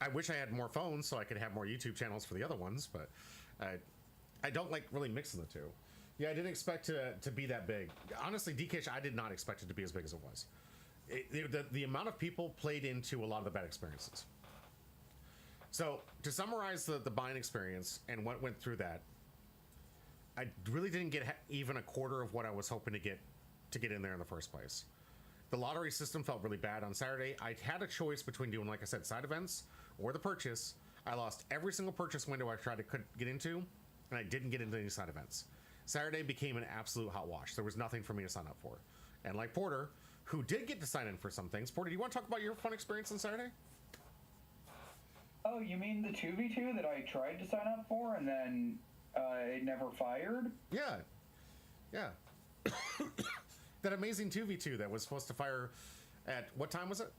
I wish I had more phones so I could have more YouTube channels for the other ones, but I don't like really mixing the two. Yeah, I didn't expect to be that big. Honestly, DK, I did not expect it to be as big as it was. The amount of people played into a lot of the bad experiences. So to summarize the buying experience and what went through that, I really didn't get even a quarter of what I was hoping to get in there in the first place. The lottery system felt really bad on Saturday. I had a choice between doing, like I said, side events or the purchase. I lost every single purchase window I tried to get into, and I didn't get into any side events. Saturday became an absolute hot wash. There was nothing for me to sign up for. And like Porter, who did get to sign in for some things. Porter, do you want to talk about your fun experience on Saturday?
Oh, you mean the 2v2 that I tried to sign up for and then it never fired?
Yeah. That amazing 2v2 that was supposed to fire at, what time was it?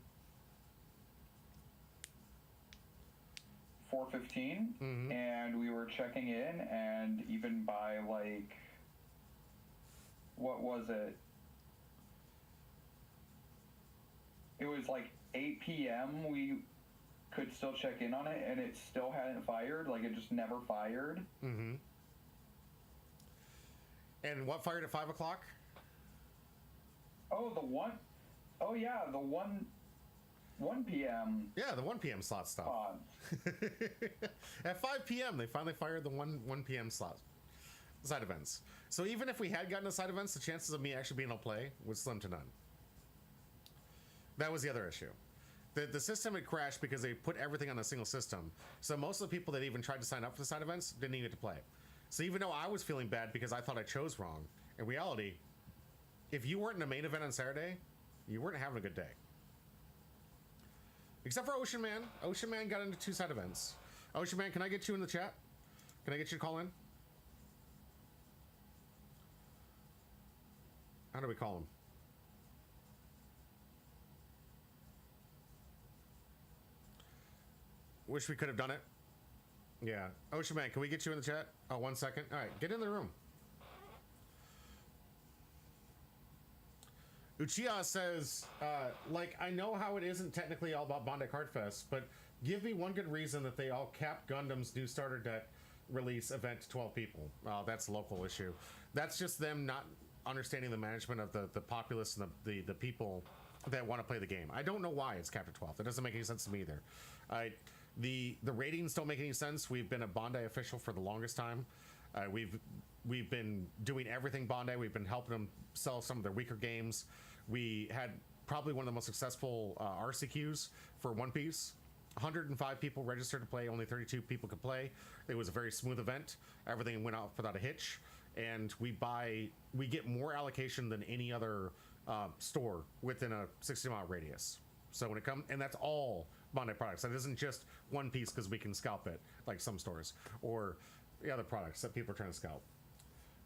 4:15, and we were checking in, and even by like, what was it? It was like 8 p.m. we could still check in on it, and it still hadn't fired. Like, it just never fired.
Mm-hmm. And what fired at 5 o'clock?
Oh, oh yeah, the 1 p.m.
Yeah, the 1 p.m. slot stuff. At 5 p.m. they finally fired the 1 p.m. slot side events. So even if we had gotten to side events, the chances of me actually being able to play was slim to none. That was the other issue. The system had crashed because they put everything on a single system. So most of the people that even tried to sign up for the side events didn't even get to play. So even though I was feeling bad because I thought I chose wrong, in reality, if you weren't in a main event on Saturday, you weren't having a good day. Except for Ocean Man. Ocean Man got into 2 side events. Ocean Man, can I get you in the chat? Can I get you to call in? How do we call him? Wish we could have done it. Yeah. Ocean Man, can we get you in the chat? Oh, 1 second. All right, get in the room. Uchiha says, like, I know how it isn't technically all about Bandai Card Fest, but give me one good reason that they all capped Gundam's new starter deck release event to 12 people. That's a local issue. That's just them not understanding the management of the populace and the people that want to play the game. I don't know why it's capped at 12. That doesn't make any sense to me either. The ratings don't make any sense. We've been a Bandai official for the longest time. We've been doing everything Bandai. We've been helping them sell some of their weaker games. We had probably one of the most successful RCQs for One Piece. 105 people registered to play, only 32 people could play. It was a very smooth event. Everything went off without a hitch, and we get more allocation than any other store within a 60-mile radius. So when it comes, and that's all Bandai products. That isn't just One Piece because we can scalp it like some stores, or the other products that people are trying to scalp.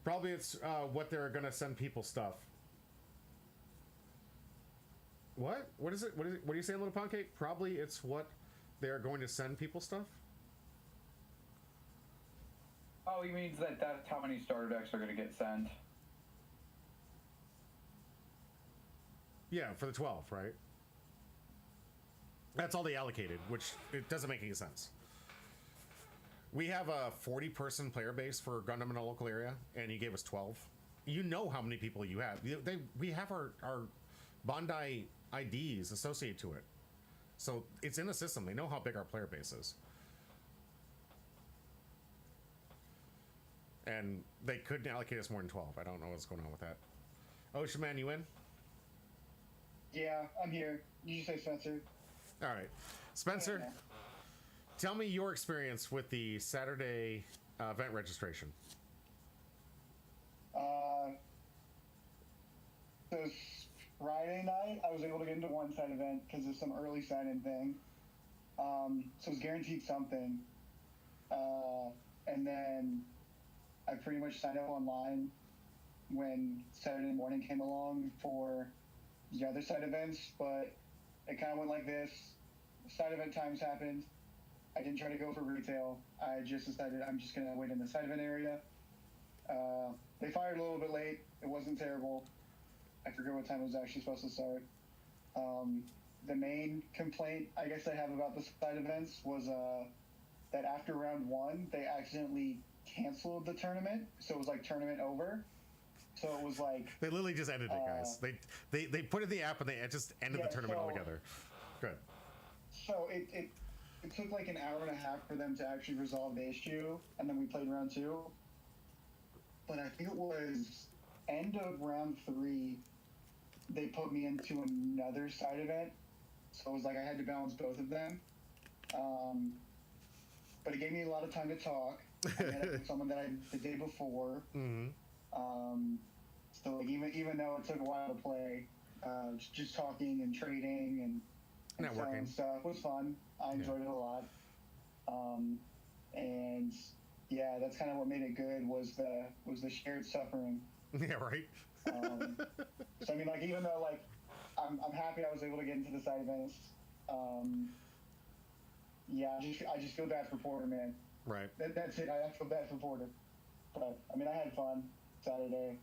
Probably it's what they're gonna send people stuff. What? What is it? What are you saying, Little Pound Cake? Probably it's what they're going to send people stuff.
Oh, he means that that's how many starter decks are going to get sent.
Yeah, for the 12, right? That's all they allocated, which it doesn't make any sense. We have a 40-person player base for Gundam in our local area, and he gave us 12. You know how many people you have. We have our Bandai IDs associated to it. So it's in the system. They know how big our player base is. And they couldn't allocate us more than 12. I don't know what's going on with that. Ocean Man, you in?
Yeah, I'm here. Did you say Spencer?
All right. Spencer,
Yeah.
tell me your experience with the Saturday event registration.
So Friday night, I was able to get into one side event because of some early sign-in thing. So it was guaranteed something. And then I pretty much signed up online when Saturday morning came along for the other side events, but it kind of went like this. Side event times happened. I didn't try to go for retail. I just decided I'm just going to wait in the side event area. They fired a little bit late. It wasn't terrible. I forget what time it was actually supposed to start. The main complaint I guess I have about the side events was that after round 1, they accidentally canceled the tournament, so it was like tournament over. So it was like
they literally just ended it, guys. They put in the app and they just ended the tournament altogether. Good.
So it took like an hour and a half for them to actually resolve the issue, and then we played round 2. But I think it was end of round 3, they put me into another side event. So it was like I had to balance both of them. But it gave me a lot of time to talk. I met up with someone that I the day before.
Mm-hmm.
So like even though it took a while to play, just talking and trading and
networking
stuff was fun. I enjoyed it a lot. And yeah, that's kind of what made it good was the shared suffering.
Yeah, right.
So I mean, like even though like I'm happy I was able to get into the side events. Yeah, I just feel bad for Porter, man.
Right.
That's it. I feel bad for Porter. But I mean, I had fun Saturday.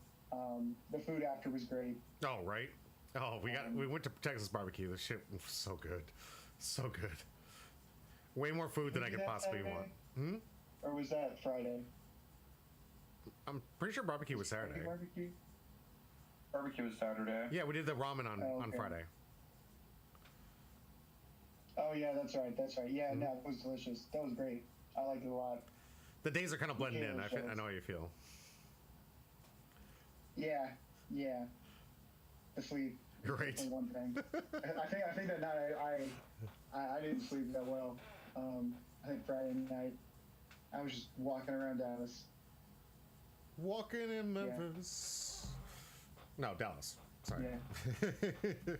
The food after was great.
Oh, right. Oh, we went to Texas barbecue. The shit was so good, so good. Way more food than I could possibly want. Hmm?
Or was that Friday?
I'm pretty sure barbecue was Saturday.
Barbecue?
Barbecue was Saturday.
Yeah, we did the ramen on Friday.
Oh yeah, that's right. Yeah, no, it was delicious. That was great. I liked it a lot.
The days are kind of blending in. I know how you feel.
Yeah. The sleep.
Great.
Was one thing. I think that night I didn't sleep that well. I think Friday night I was just walking around Dallas.
Walking in Memphis. Yeah. No, Dallas. Sorry.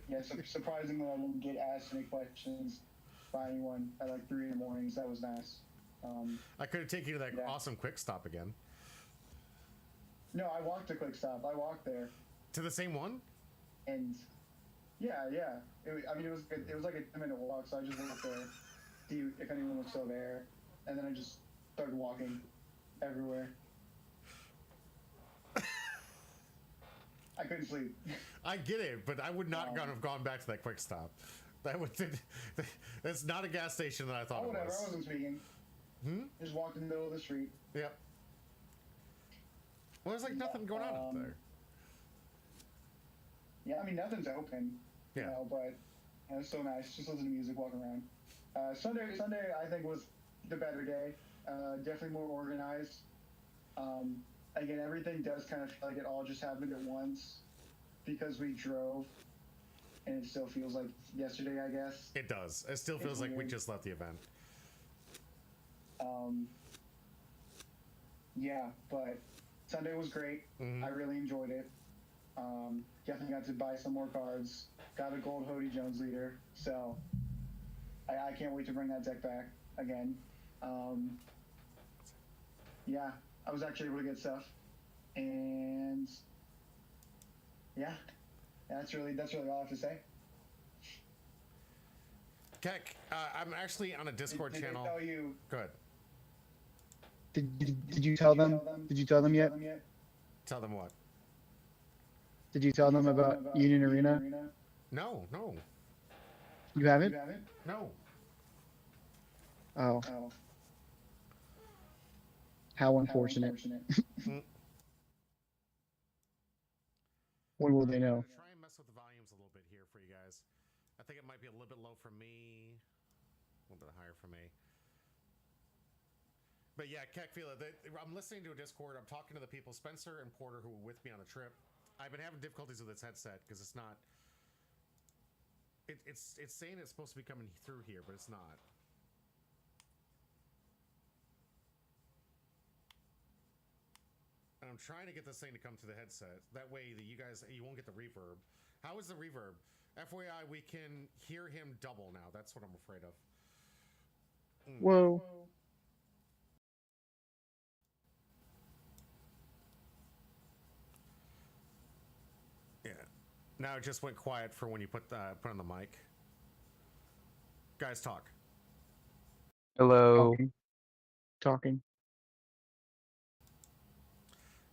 Yeah. Surprisingly, I didn't get asked any questions by anyone at like 3 in the morning. So that was nice.
I could have taken you to that awesome quick stop again.
No, I walked to Quick Stop. I walked there.
To the same one?
And yeah. It was good. It was like a 10-minute walk, so I just walked there, see if anyone was still there, and then I just started walking everywhere. I couldn't sleep.
I get it, but I would not have gone back to that quick stop. That's not a gas station that I thought it
whatever.
was.
I wasn't speaking. Just walked in the middle of the street.
Yep. Well, there's like nothing going on up there.
Yeah, I mean nothing's open.
Yeah.
You know, but it's so nice. Just listen to music, walking around. Sunday I think was the better day. Definitely more organized. Again, everything does kind of feel like it all just happened at once because we drove, and it still feels like yesterday, I guess.
It does. It still feels like we just left the event.
Yeah, but Sunday was great. I really enjoyed it. Definitely got to buy some more cards. Got a gold Hody Jones leader, so I can't wait to bring that deck back again. Yeah, I was actually able to get stuff, and yeah, that's really all I have to say.
Keck, I'm actually on a Discord
did
channel.
They tell you?
Go ahead.
Did you tell them? Did you tell them yet?
Tell them what?
Did you tell them about Union Arena?
No.
You haven't?
No.
Oh. How unfortunate. When will they know?
I'm gonna try and mess with the volumes a little bit here for you guys. I think it might be a little bit low for me, a little bit higher for me. But yeah, Keck, feel it. I'm listening to a Discord. I'm talking to the people, Spencer and Porter, who were with me on a trip. I've been having difficulties with this headset because it's not. It's saying it's supposed to be coming through here, but it's not. And I'm trying to get this thing to come to the headset. That way that you won't get the reverb. How is the reverb? FYI, we can hear him double now. That's what I'm afraid of.
Whoa.
Yeah. Now it just went quiet for when you put on the mic. Guys, talk.
Hello.
Talking.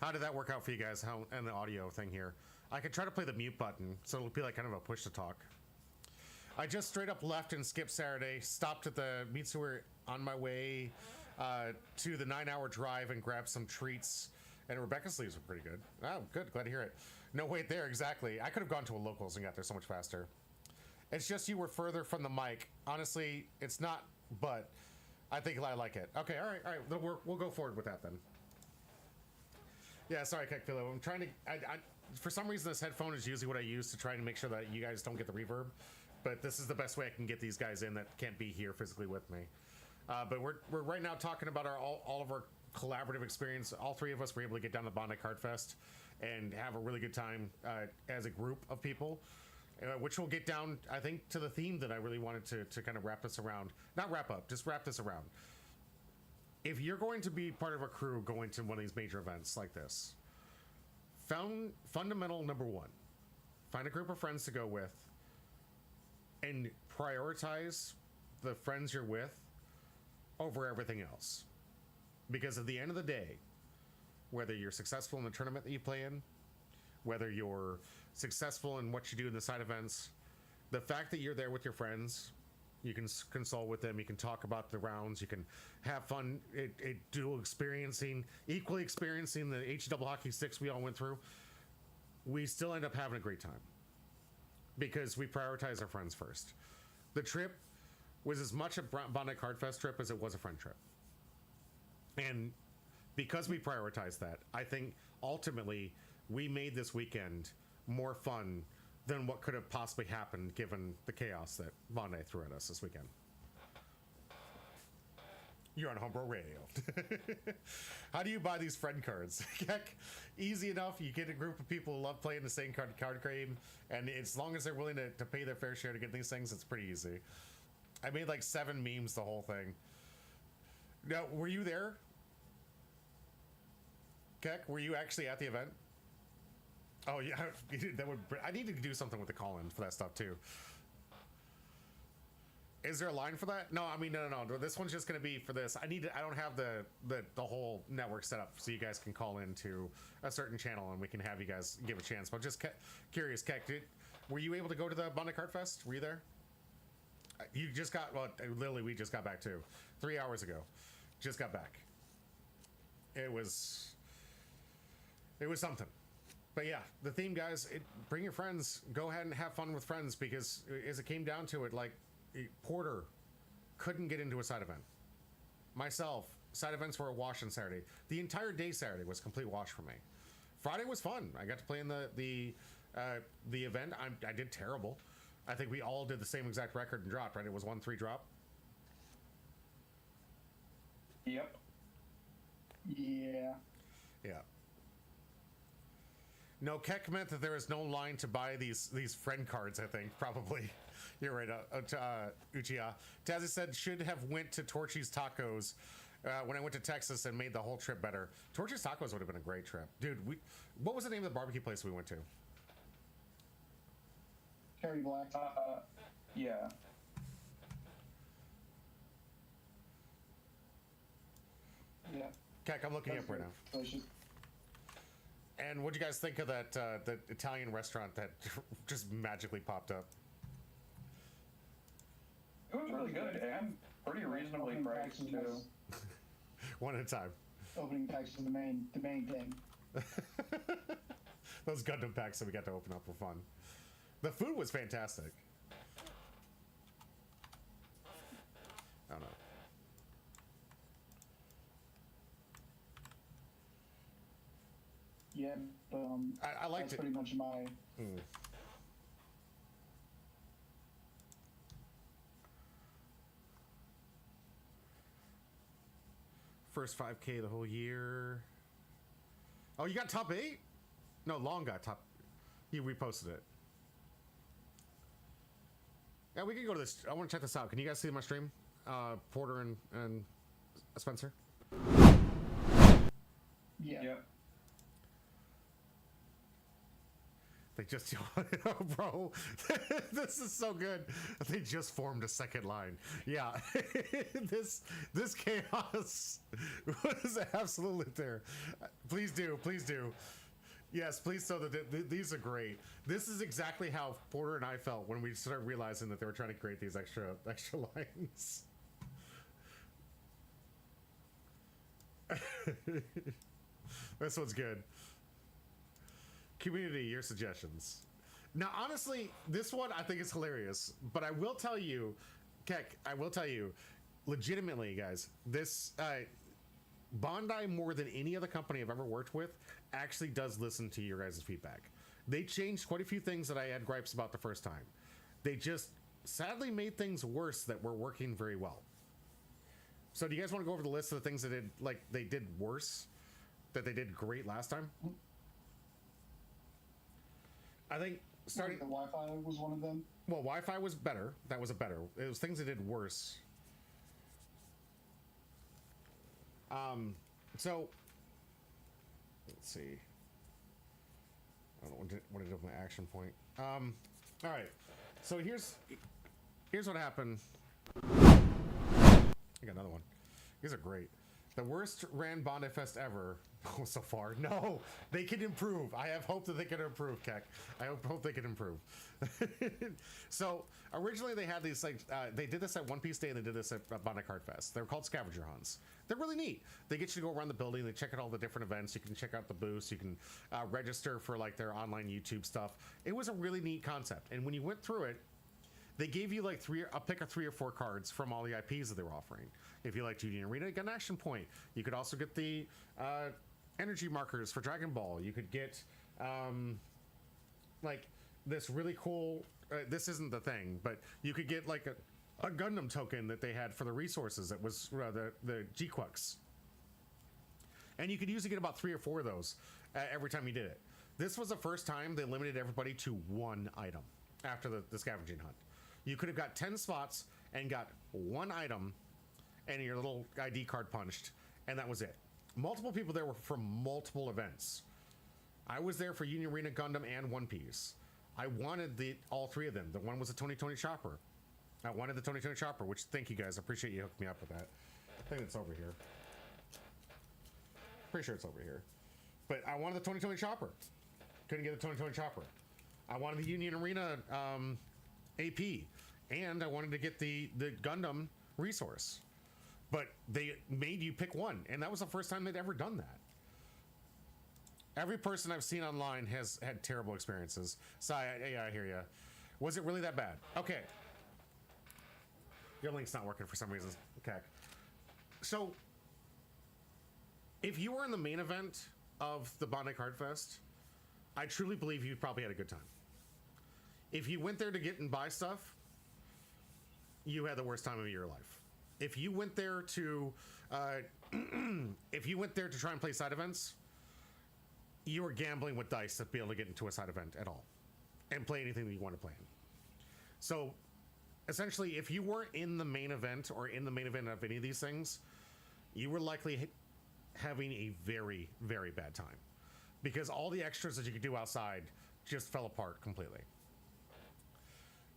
How did that work out for you guys? And the audio thing here? I could try to play the mute button, so it'll be like kind of a push to talk. I just straight up left and skipped Saturday, stopped at the meat sewer on my way to the 9-hour drive and grabbed some treats. And Rebecca's sleeves were pretty good. Oh, good. Glad to hear it. No, wait there. Exactly. I could have gone to a locals and got there so much faster. It's just you were further from the mic. Honestly, it's not, but I think I like it. Okay, all right, all right. We'll go forward with that then. Yeah, sorry, Kekphilo. I'm trying to... for some reason, this headphone is usually what I use to try to make sure that you guys don't get the reverb. But this is the best way I can get these guys in that can't be here physically with me. But we're right now talking about all of our collaborative experience. All three of us were able to get down to Bandai Card Fest and have a really good time as a group of people, which will get down, I think, to the theme that I really wanted to kind of wrap this around. Not wrap up, just wrap this around. If you're going to be part of a crew going to one of these major events like this, fundamental number one, find a group of friends to go with and prioritize the friends you're with over everything else. Because at the end of the day, whether you're successful in the tournament that you play in, whether you're successful in what you do in the side events, the fact that you're there with your friends, you can consult with them, you can talk about the rounds, you can have fun, equally experiencing the H-double hockey sticks we all went through, we still end up having a great time. Because we prioritize our friends first. The trip was as much a Bandai Card Fest trip as it was a friend trip. And because we prioritized that, I think ultimately we made this weekend more fun than what could have possibly happened given the chaos that Bandai threw at us this weekend. You're on Homebrew Radio. How do you buy these friend cards? Heck, easy enough. You get a group of people who love playing the same card game, and as long as they're willing to pay their fair share to get these things, it's pretty easy. I made like 7 memes the whole thing. Now, were you there? Keck, were you actually at the event? Oh yeah, that would. I need to do something with the call-in for that stuff too. Is there a line for that? No, I mean no. This one's just gonna be for this. I don't have the whole network set up so you guys can call into a certain channel and we can have you guys give a chance. But just curious, Keck, were you able to go to the Bandai Card Fest? Were you there? You just got, well, literally we just got back too. 3 hours ago. Just got back. It was something. But yeah, the theme, guys, bring your friends. Go ahead and have fun with friends, because as it came down to it, like, Porter couldn't get into a side event. Myself, side events were a wash on Saturday. The entire day Saturday was a complete wash for me. Friday was fun. I got to play in the event. I did terrible. I think we all did the same exact record and dropped, right? It was 1-3 drop.
Yep.
Yeah.
Yeah. No, Keck meant that there is no line to buy these friend cards, I think, probably. You're right, Uchiha. Tazzy said, should have went to Torchy's Tacos when I went to Texas and made the whole trip better. Torchy's Tacos would have been a great trip. Dude, what was the name of the barbecue place we went to?
Harry Black.
Yeah.
Yeah.
Keck, I'm looking up right now.
Delicious.
And what'd you guys think of that the Italian restaurant that just magically popped up?
It was really good and pretty reasonably
Opening
priced
packs is
too.
nice.
One at a time.
Opening packs is the main thing.
Those Gundam packs that we got to open up were fun. The food was fantastic. I don't know.
Yeah, but
I liked
that's
it.
pretty much my.
First 5K the whole year. Oh, you got top 8? No, Long got top. You reposted it. Yeah, we can go to this. I want to check this out. Can you guys see my stream? Porter and Spencer?
Yeah.
Yep.
They just, oh, bro, this is so good. They just formed a second line. Yeah, this chaos was absolutely there. Please do, please do. Yes, please. So these are great. This is exactly how Porter and I felt when we started realizing that they were trying to create these extra lines. This one's good. Community, your suggestions. Now, honestly, this one I think is hilarious, but I will tell you, Keck, I will tell you, legitimately, guys, this Bandai, more than any other company I've ever worked with, actually does listen to your guys' feedback. They changed quite a few things that I had gripes about the first time. They just sadly made things worse that were working very well. So do you guys want to go over the list of the things that they did worse that they did great last time? I think starting...
The Wi-Fi was one of them.
Well, Wi-Fi was better. That was a better. It was things that did worse. So let's see. I don't know what to do with my action point. All right. So here's what happened. I got another one. These are great. The worst ran Bandai Fest ever. Oh, so far. No, they can improve. I have hope that they can improve, Keck. I hope they can improve. So originally they had these they did this at One Piece Day and they did this at Bandai Card Fest. They're called scavenger hunts. They're really neat. They get you to go around the building. They check out all the different events. You can check out the booths. You can register for like their online YouTube stuff. It was a really neat concept. And when you went through it, they gave you like a pick of 3 or 4 cards from all the IPs that they were offering. If you liked Union Arena, you got an action point. You could also get the energy markers for Dragon Ball. You could get like this really cool, this isn't the thing, but you could get like a Gundam token that they had for the resources that was the G-Quux. And you could usually get about 3 or 4 of those every time you did it. This was the first time they limited everybody to 1 item after the scavenging hunt. You could have got 10 spots and got 1 item and your little ID card punched, and that was it. Multiple people there were from multiple events. I was there for Union Arena, Gundam, and One Piece. I wanted all 3 of them. The one was a Tony Chopper. I wanted the Tony Chopper, which thank you guys. I appreciate you hooking me up with that. I think it's over here. Pretty sure it's over here. But I wanted the Tony Chopper. Couldn't get the Tony Chopper. I wanted the Union Arena AP, and I wanted to get the Gundam resource. But they made you pick one, and that was the first time they'd ever done that. Every person I've seen online has had terrible experiences. So yeah, I hear you. Was it really that bad? Okay. Your link's not working for some reason. Okay. So, if you were in the main event of the Bandai Card Fest, I truly believe you probably had a good time. If you went there to get and buy stuff, you had the worst time of your life. If you went there to, if you went there to try and play side events, you were gambling with dice to be able to get into a side event at all, and play anything that you want to play in. So, essentially, if you weren't in the main event or in the main event of any of these things, you were likely having a very, very bad time, because all the extras that you could do outside just fell apart completely.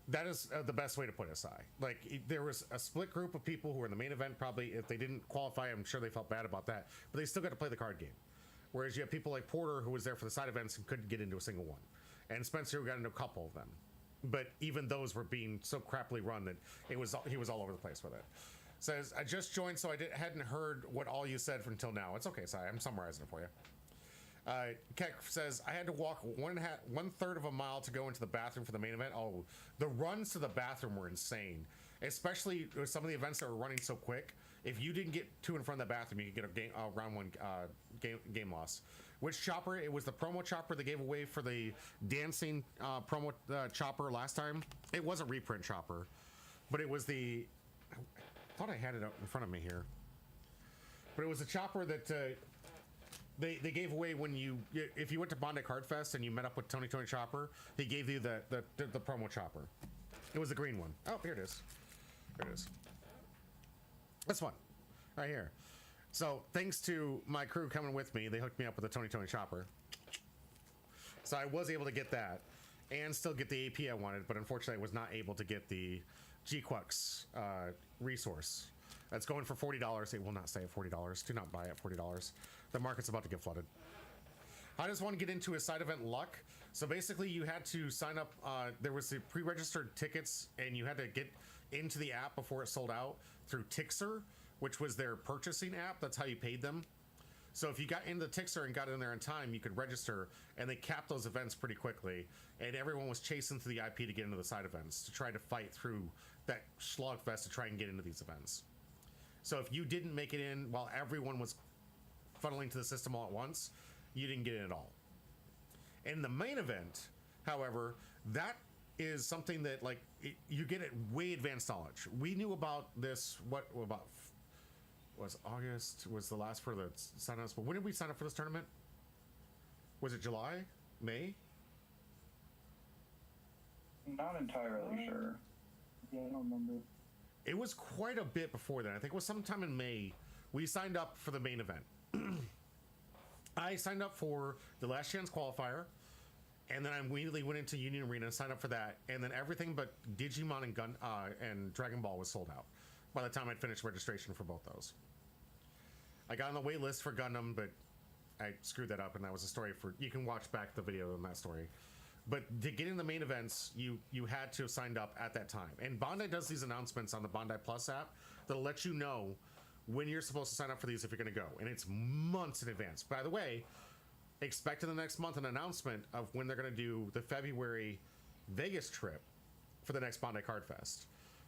That is the best way to put it, Sai. Like, there was a split group of people who were in the main event. Probably, if they didn't qualify, I'm sure they felt bad about that, but they still got to play the card game. Whereas you have people like Porter, who was there for the side events and couldn't get into a single one, and Spencer, who got into a couple of them. But even those were being so crappily run that he was all over the place with it. Says, I just joined, so I hadn't heard what all you said until now. It's okay, Sai. I'm summarizing it for you. Keck says, I had to walk 1/3 of a mile to go into the bathroom for the main event. Oh, the runs to the bathroom were insane, especially with some of the events that were running so quick. If you didn't get to in front of the bathroom, you could get a round 1 game loss. Which chopper? It was the promo chopper they gave away for the dancing promo chopper last time. It was a reprint chopper, but it was the... I thought I had it up in front of me here. But it was a chopper that they gave away when if you went to Bandai Card Fest and you met up with Tony Chopper, he gave you the promo chopper. It was the green one. Oh, here it is. Here it is. This one, right here. So thanks to my crew coming with me, they hooked me up with the Tony Chopper. So I was able to get that and still get the AP I wanted, but unfortunately I was not able to get the G-Quux resource. That's going for $40. It will not stay at $40. Do not buy it at $40. The market's about to get flooded. I just want to get into a side event luck. So basically, you had to sign up. There was the pre-registered tickets, and you had to get into the app before it sold out through Tixer, which was their purchasing app. That's how you paid them. So if you got into the Tixer and got in there in time, you could register, and they capped those events pretty quickly. And everyone was chasing through the IP to get into the side events to try to fight through that slogfest to try and get into these events. So if you didn't make it in while everyone was funneling to the system all at once, you didn't get in at all. In the main event, however, that is something that you get it way advanced knowledge. We knew about this. What about was August was the last for the sign-ups? But when did we sign up for this tournament? Was it July, May?
Not entirely sure.
Yeah, I don't remember.
It was quite a bit before then. I think it was sometime in May. We signed up for the main event. I signed up for the Last Chance qualifier, and then I immediately went into Union Arena and signed up for that. And then everything but Digimon and Dragon Ball was sold out by the time I'd finished registration for both those. I got on the wait list for Gundam, but I screwed that up, and that was a story for... You can watch back the video on that story. But to get in the main events, you had to have signed up at that time. And Bandai does these announcements on the Bandai Plus app that'll let you know when you're supposed to sign up for these if you're going to go. And it's months in advance. By the way, expect in the next month an announcement of when they're going to do the February Vegas trip for the next Bandai Card Fest,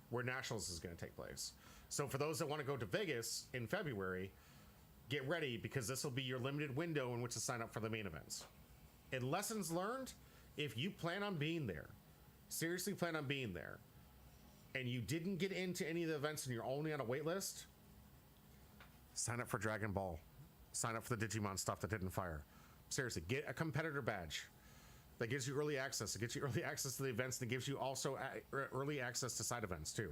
where Nationals is going to take place. So for those that want to go to Vegas in February, get ready, because this will be your limited window in which to sign up for the main events. And lessons learned, if you plan on being there, seriously plan on being there, and you didn't get into any of the events and you're only on a wait list, sign up for Dragon Ball. Sign up for the Digimon stuff that didn't fire. Seriously, get a competitor badge that gives you early access. It gets you early access to the events, and it gives you also early access to side events too.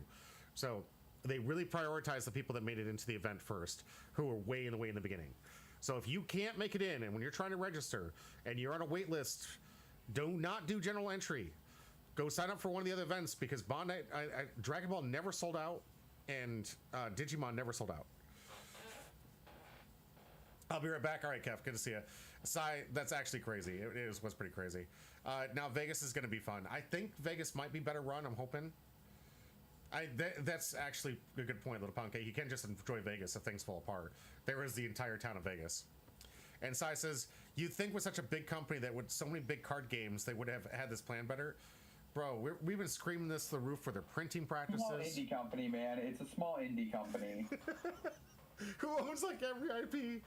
So they really prioritize the people that made it into the event first, who were way in the beginning. So if you can't make it in, and when you're trying to register and you're on a wait list, do not do general entry. Go sign up for one of the other events, because Bandai, Dragon Ball never sold out, and Digimon never sold out. I'll be right back. All right, Kev, good to see you. Sai, that's actually crazy. It was pretty crazy. Now Vegas is going to be fun. I think Vegas might be better run. I'm hoping. That's actually a good point, Little Punk. You can't just enjoy Vegas if things fall apart. There is the entire town of Vegas. And Sai says, you'd think with such a big company that with so many big card games, they would have had this plan better. Bro, we've been screaming this to the roof for their printing practices.
Small indie company, man. It's a small indie company.
Who owns like every IP?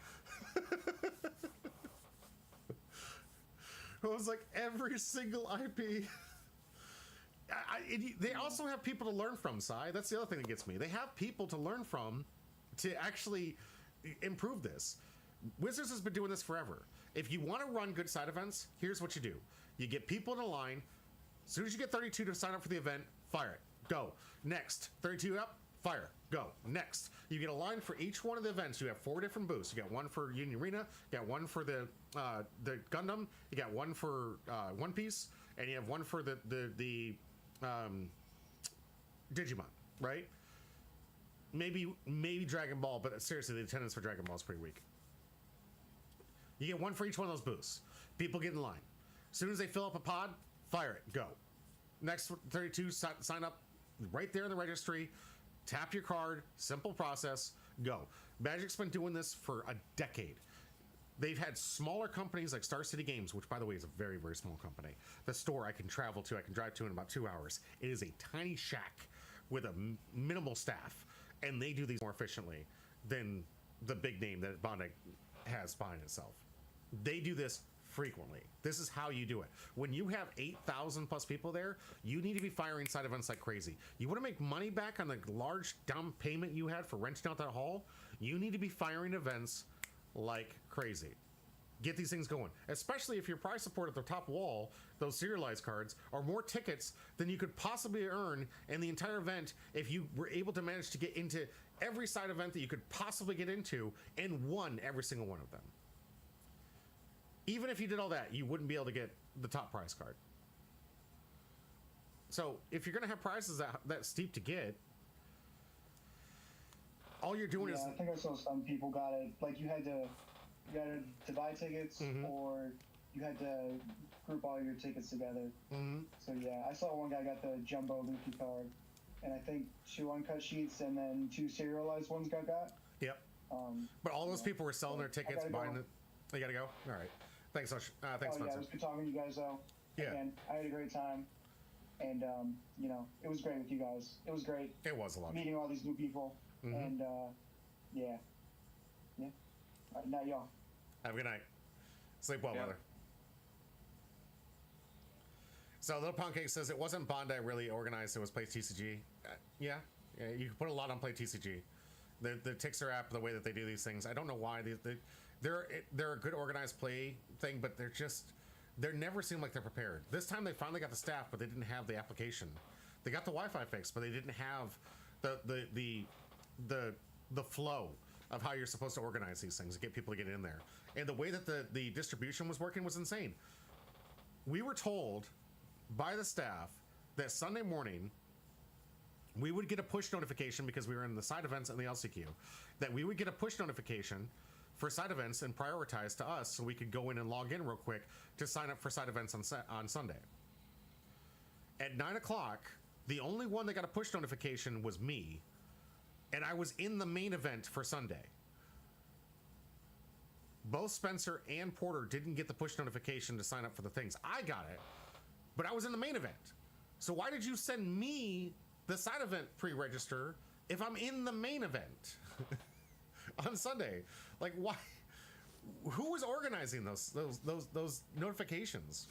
Who owns like every single IP? They also have people to learn from, Sai. That's the other thing that gets me. They have people to learn from to actually improve this. Wizards has been doing this forever. If you want to run good side events, here's what you do. You get people in a line. As soon as you get 32 to sign up for the event, fire it. Go. Next. 32 up, fire. Go. Next. You get a line for each one of the events. You have 4 different booths. You got one for Union Arena, you got one for the Gundam, you got one for One Piece, and you have one for the Digimon, right? Maybe Dragon Ball, but seriously, the attendance for Dragon Ball is pretty weak. You get one for each one of those booths. People get in line. As soon as they fill up a pod, fire it. Go. Next 32, sign up right there in the registry. Tap your card. Simple process. Go. Magic's been doing this for a decade. They've had smaller companies like Star City Games, which, by the way, is a very, very small company. The store I can travel to, I can drive to in about 2 hours. It is a tiny shack with a minimal staff, and they do these more efficiently than the big name that Bandai has behind itself. They do this frequently. This is how you do it. When you have 8,000 plus people there, you need to be firing side events like crazy. You want to make money back on the large down payment you had for renting out that hall? You need to be firing events like crazy. Get these things going, especially if your prize support at the top wall, those serialized cards, are more tickets than you could possibly earn in the entire event if you were able to manage to get into every side event that you could possibly get into and won every single one of them. Even if you did all that, you wouldn't be able to get the top prize card. So if you're going to have prizes that steep to get, all you're doing is...
I think I saw some people got it. Like, you had to you had to buy tickets or you had to group all your tickets together. So yeah, I saw one guy got the jumbo Luffy card, and I think 2 uncut sheets and then 2 serialized ones got.
Yep. But all those people were selling their tickets, buying it. You gotta go. All right. Thanks, thanks,
yeah,
Spencer.
it was good talking to you guys though.
Yeah.
And I had a great time, and you know, it was great with you guys. It was great.
It was a lot.
Meeting all these new people, and yeah. All right, night, y'all.
Have a good night. Sleep well, brother. So Little Pound Cake says it wasn't Bandai really organized. It was Play TCG. Yeah, you can put a lot on Play TCG. The Tixer app, the way that they do these things, I don't know why they're a good organized play thing, but they never seem like they're prepared. This time they finally got the staff, but they didn't have the application. They got the Wi-Fi fixed, but they didn't have the flow of how you're supposed to organize these things and get people to get in there. And the way that the distribution was working was insane. We were told by the staff that Sunday morning we would get a push notification, because we were in the side events and the LCQ, that we would get a push notification for side events and prioritize to us, so we could go in and log in real quick to sign up for side events on Sunday. At 9 o'clock, the only one that got a push notification was me, and I was in the main event for Sunday. Both Spencer and Porter didn't get the push notification to sign up for the things. I got it, but I was in the main event. So why did you send me the side event pre-register if I'm in the main event on Sunday? Like, why? Who was organizing those notifications?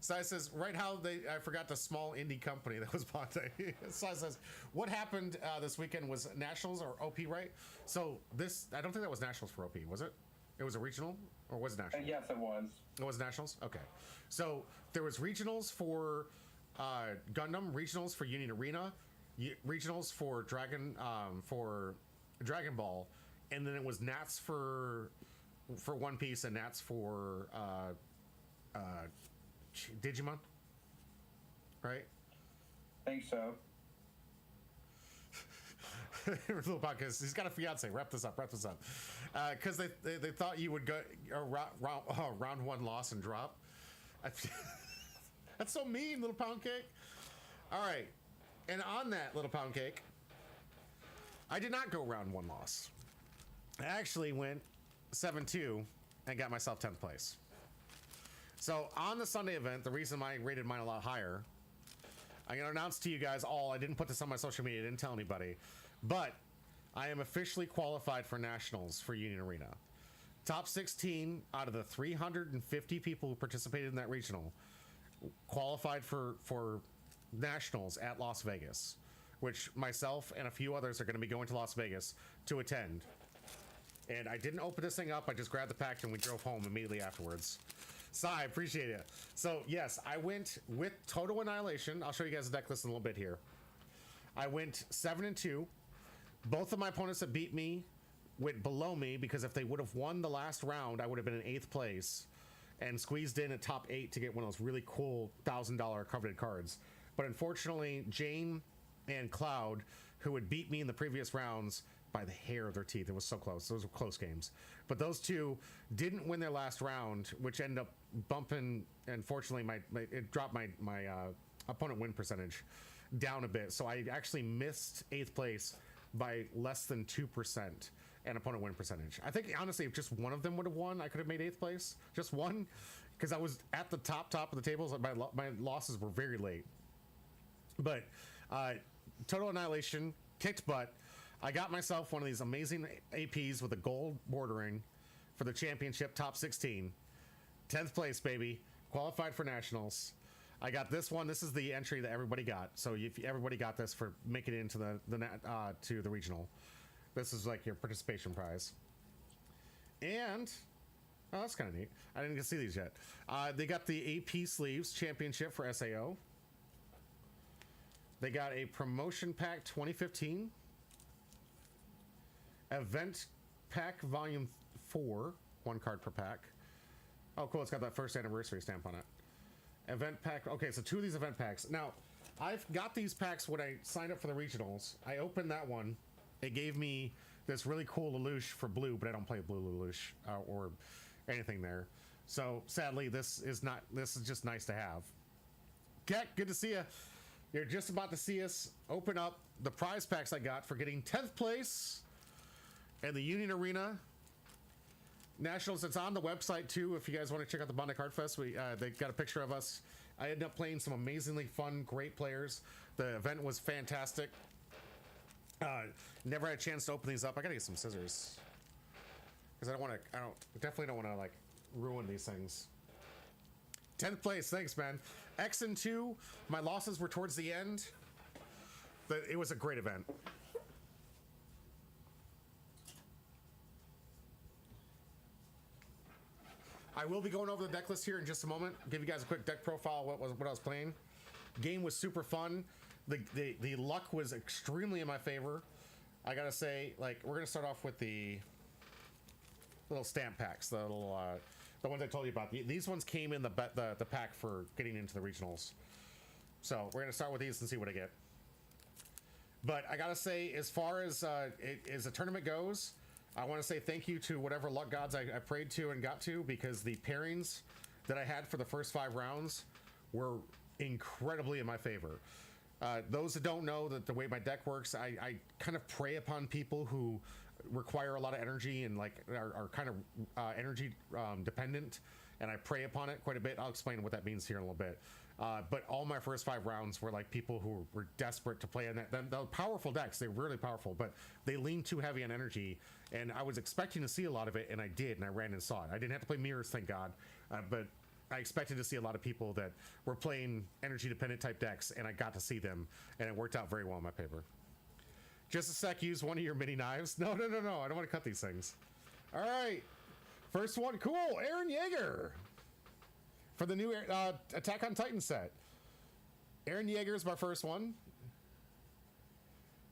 Sai says, right how I forgot the small indie company that was Bandai. Sai says, what happened this weekend was Nationals or OP, right? So I don't think that was Nationals for OP, was it? It was a regional, or was it Nationals?
Yes, it was.
It was Nationals? Okay. So there was regionals for Gundam, regionals for Union Arena, regionals for Dragon Ball, and then it was Nats for One Piece and Nats for Digimon, right?
Think so.
Little podcast. He's got a fiance. Wrap this up. Because they thought you would go round 1 loss and drop. That's so mean, Little Pound Cake. All right, and on that, Little Pound Cake, I did not go round 1 loss. I actually went 7-2 and got myself 10th place. So on the Sunday event, the reason I rated mine a lot higher, I'm going to announce to you guys all, I didn't put this on my social media, I didn't tell anybody, but I am officially qualified for Nationals for Union Arena. Top 16 out of the 350 people who participated in that regional qualified for Nationals at Las Vegas, which myself and a few others are going to be going to Las Vegas to attend. And I didn't open this thing up, I just grabbed the pack and we drove home immediately afterwards. Sai, appreciate it. So yes, I went with Total Annihilation. I'll show you guys the deck list in a little bit here. I went 7-2. Both of my opponents that beat me went below me, because if they would have won the last round, I would have been in 8th place and squeezed in a top 8 to get one of those really cool $1,000 coveted cards. But unfortunately, Jane and Cloud, who had beat me in the previous rounds by the hair of their teeth, it was so close. Those were close games. But those two didn't win their last round, which ended up bumping. Unfortunately, it dropped my opponent win percentage down a bit. So I actually missed 8th place by less than 2% and opponent win percentage. I think honestly, if just one of them would have won, I could have made 8th place. Just one, because I was at the top of the tables. My losses were very late. But Total Annihilation kicked butt. I got myself one of these amazing APs with a gold bordering for the championship, top 16. 10th place, baby. Qualified for Nationals. I got this one. This is the entry that everybody got. So if everybody got this for making it into to the regional, this is like your participation prize. And oh, that's kind of neat. I didn't get to see these yet. They got the AP Sleeves Championship for SAO. They got a Promotion Pack 2015. Event Pack Volume 4. 1 card per pack. Oh, cool. It's got that first anniversary stamp on it. Event pack. Okay, so 2 of these event packs. Now, I've got these packs when I signed up for the regionals. I opened that one. It gave me this really cool Lelouch for blue, but I don't play blue Lelouch or anything there. So sadly, this is just nice to have. Cat, good to see you. You're just about to see us open up the prize packs I got for getting 10th place in the Union Arena Nationals. It's on the website too. If you guys want to check out the Bandai Card Fest, they got a picture of us. I ended up playing some amazingly fun, great players. The event was fantastic. Never had a chance to open these up. I gotta get some scissors because definitely don't want to like ruin these things. 10th place, thanks, man. X and 2. My losses were towards the end, but it was a great event. I will be going over the deck list here in just a moment. Give you guys a quick deck profile of what I was playing. Game was super fun. The luck was extremely in my favor. I gotta say, like, we're gonna start off with the little stamp packs, the little the ones I told you about. These ones came in the pack for getting into the regionals. So we're gonna start with these and see what I get. But I gotta say, as far as the tournament goes, I want to say thank you to whatever luck gods I prayed to and got to, because the pairings that I had for the first 5 rounds were incredibly in my favor. Those that don't know that the way my deck works, I kind of prey upon people who require a lot of energy and like are kind of energy dependent, and I prey upon it quite a bit. I'll explain what that means here in a little bit. But all my first 5 rounds were like people who were desperate to play in that. The powerful decks, they're really powerful, but they lean too heavy on energy, and I was expecting to see a lot of it, and I did, and I ran and saw it. I didn't have to play mirrors, thank God, but I expected to see a lot of people that were playing energy dependent type decks, and I got to see them, and it worked out very well in my favor. Just a sec, use one of your mini knives. No, I don't want to cut these things. All right, first one, cool, Aaron Yeager for the new Attack on Titan set. Aaron Yeager is my first one.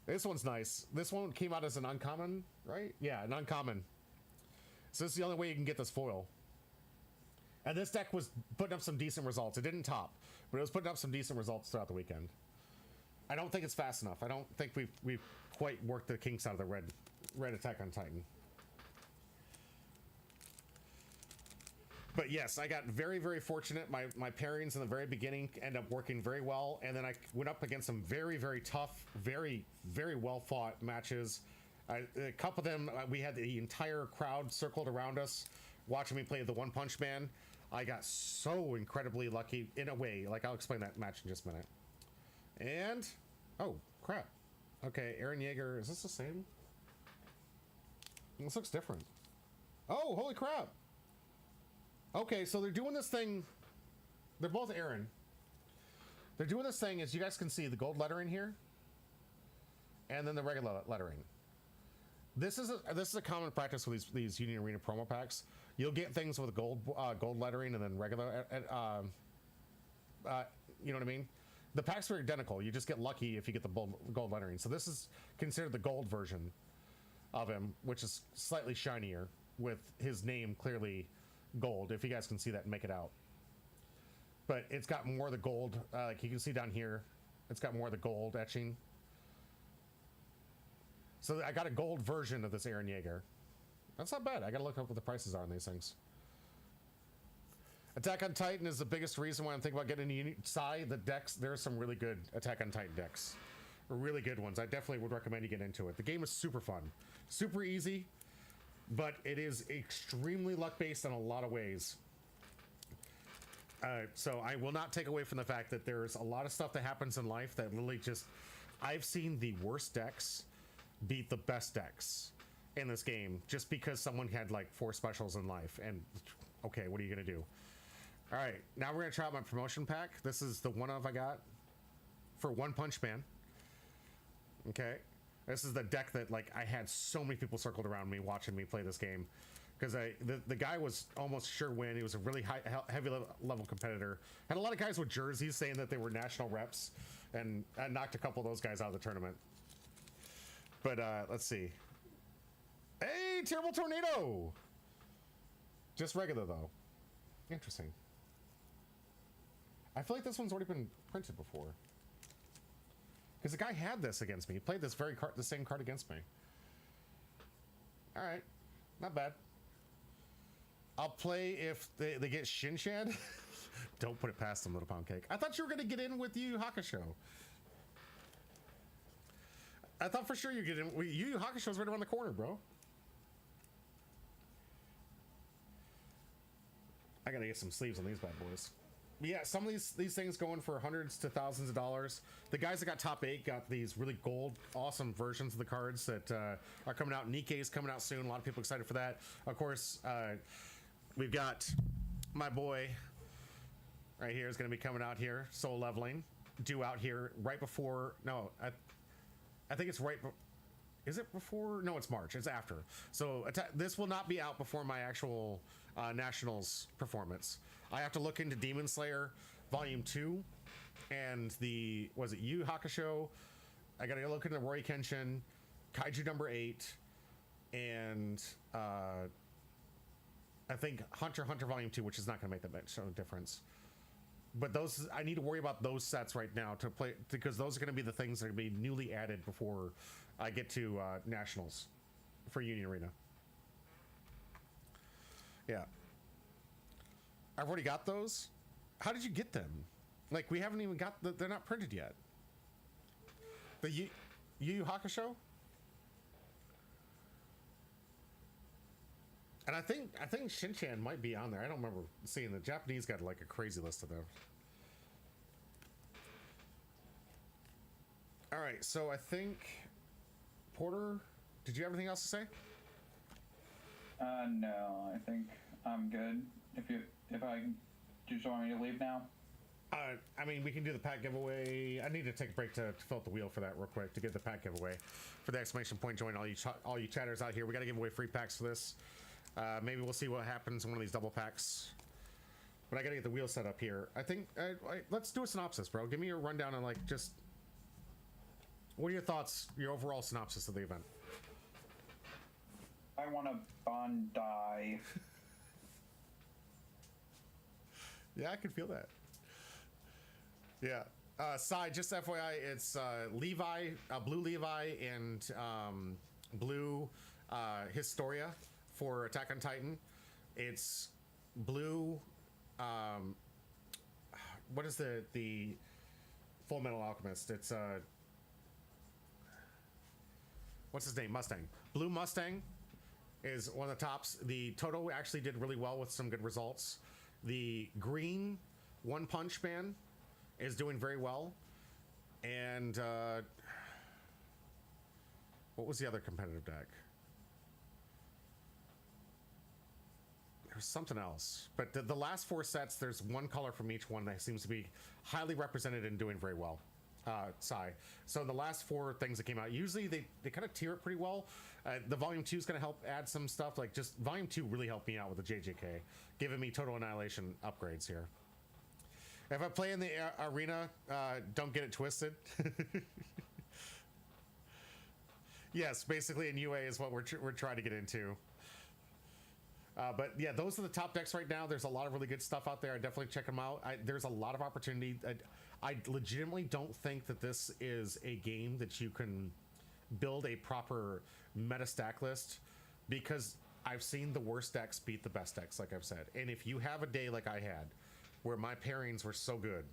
This one's nice. This one came out as an uncommon, right? Yeah, an uncommon. So this is the only way you can get this foil. And this deck was putting up some decent results. It didn't top, but it was putting up some decent results throughout the weekend. I don't think it's fast enough. I don't think we've quite worked the kinks out of the red Attack on Titan. But yes, I got very, very fortunate. My pairings in the very beginning ended up working very well, and then I went up against some very, very tough, very, very well fought matches. A couple of them, we had the entire crowd circled around us, watching me play the One Punch Man. I got so incredibly lucky in a way. Like, I'll explain that match in just a minute. And oh crap. Okay, Aaron Yeager, is this the same? This looks different. Oh, holy crap. Okay, so they're doing this thing. They're both Aaron. They're doing this thing, as you guys can see, the gold lettering here, and then the regular lettering. This is a common practice with these Union Arena promo packs. You'll get things with gold lettering and then regular. You know what I mean? The packs are identical. You just get lucky if you get the gold lettering. So this is considered the gold version of him, which is slightly shinier with his name clearly gold, if you guys can see that and make it out. But it's got more of the gold, like you can see down here, it's got more of the gold etching. So I got a gold version of this Aaron Yeager. That's not bad. I gotta look up what the prices are on these things. Attack on Titan is the biggest reason why I'm thinking about getting a Sai. The decks, there's some really good Attack on Titan decks. Really good ones. I definitely would recommend you get into it. The game is super fun. Super easy, but it is extremely luck-based in a lot of ways. So I will not take away from the fact that there's a lot of stuff that happens in life that literally just... I've seen the worst decks beat the best decks in this game just because someone had like 4 specials in life. And okay, what are you gonna do? All right, now we're gonna try out my promotion pack. This is the one I got for One Punch Man. Okay, this is the deck that like I had so many people circled around me watching me play this game because the guy was almost sure win. He was a really heavy level competitor. Had a lot of guys with jerseys saying that they were national reps, and I knocked a couple of those guys out of the tournament. But let's see. Hey, Terrible Tornado! Just regular though. Interesting. I feel like this one's already been printed before. Because the guy had this against me. He played this the same card against me. All right, not bad. I'll play if they get Shinchan. Don't put it past them, Little Pound Cake. I thought you were gonna get in with Yu Yu Hakusho. I thought for sure you'd get in. Yu Yu Hakusho's right around the corner, bro. I gotta get some sleeves on these bad boys. But yeah, some of these things going for hundreds to thousands of dollars. The guys that got top 8 got these really gold, awesome versions of the cards that are coming out. Nikkei's coming out soon. A lot of people excited for that. Of course, we've got my boy right here is going to be coming out here. Soul Leveling, due out here right before. No, I think it's right. Is it before? No, it's March. It's after. So this will not be out before my actual Nationals performance. I have to look into Demon Slayer Volume 2 and the, was it Yu Yu Hakusho? I gotta look into Roy Kenshin, Kaiju number 8, and I think Hunter x Hunter Volume 2, which is not gonna make that much of a difference. But those, I need to worry about those sets right now to play, because those are gonna be the things that are gonna be newly added before I get to Nationals for Union Arena. Yeah. I've already got those. How did you get them? Like, we haven't even got they're not printed yet. The Yu Yu Hakusho? And I think Shinchan might be on there. I don't remember seeing the Japanese got like a crazy list of them. All right, so I think Porter, did you have anything else to say?
No, I think I'm good. If I just want me to leave now.
I mean, we can do the pack giveaway. I need to take a break to fill up the wheel for that real quick to get the pack giveaway. For the exclamation point, join all you chatters out here. We got to give away free packs for this. Maybe we'll see what happens in one of these double packs. But I got to get the wheel set up here. I think let's do a synopsis, bro. Give me your rundown on like just what are your thoughts, your overall synopsis of the event?
I want a Bandai.
Yeah, I can feel that. Yeah. Side, just FYI, it's Levi, Blue Levi, and Blue Historia for Attack on Titan. It's Blue. What is the Full Metal Alchemist? It's what's his name? Mustang. Blue Mustang is one of the tops. The Toto actually did really well with some good results. The green One Punch Man is doing very well. And what was the other competitive deck? There's something else. But the last 4 sets, there's one color from each one that seems to be highly represented and doing very well. So the last 4 things that came out, usually they kind of tier it pretty well. The Volume 2 is going to help add some stuff. Like just Volume 2 really helped me out with the JJK, giving me Total Annihilation upgrades here. If I play in the arena, don't get it twisted. Yes, basically in UA is what we're trying to get into. But yeah, those are the top decks right now. There's a lot of really good stuff out there. I definitely check them out. There's a lot of opportunity. I legitimately don't think that this is a game that you can build a proper meta stack list, because I've seen the worst decks beat the best decks, like I've said. And if you have a day like I had, where my pairings were so good,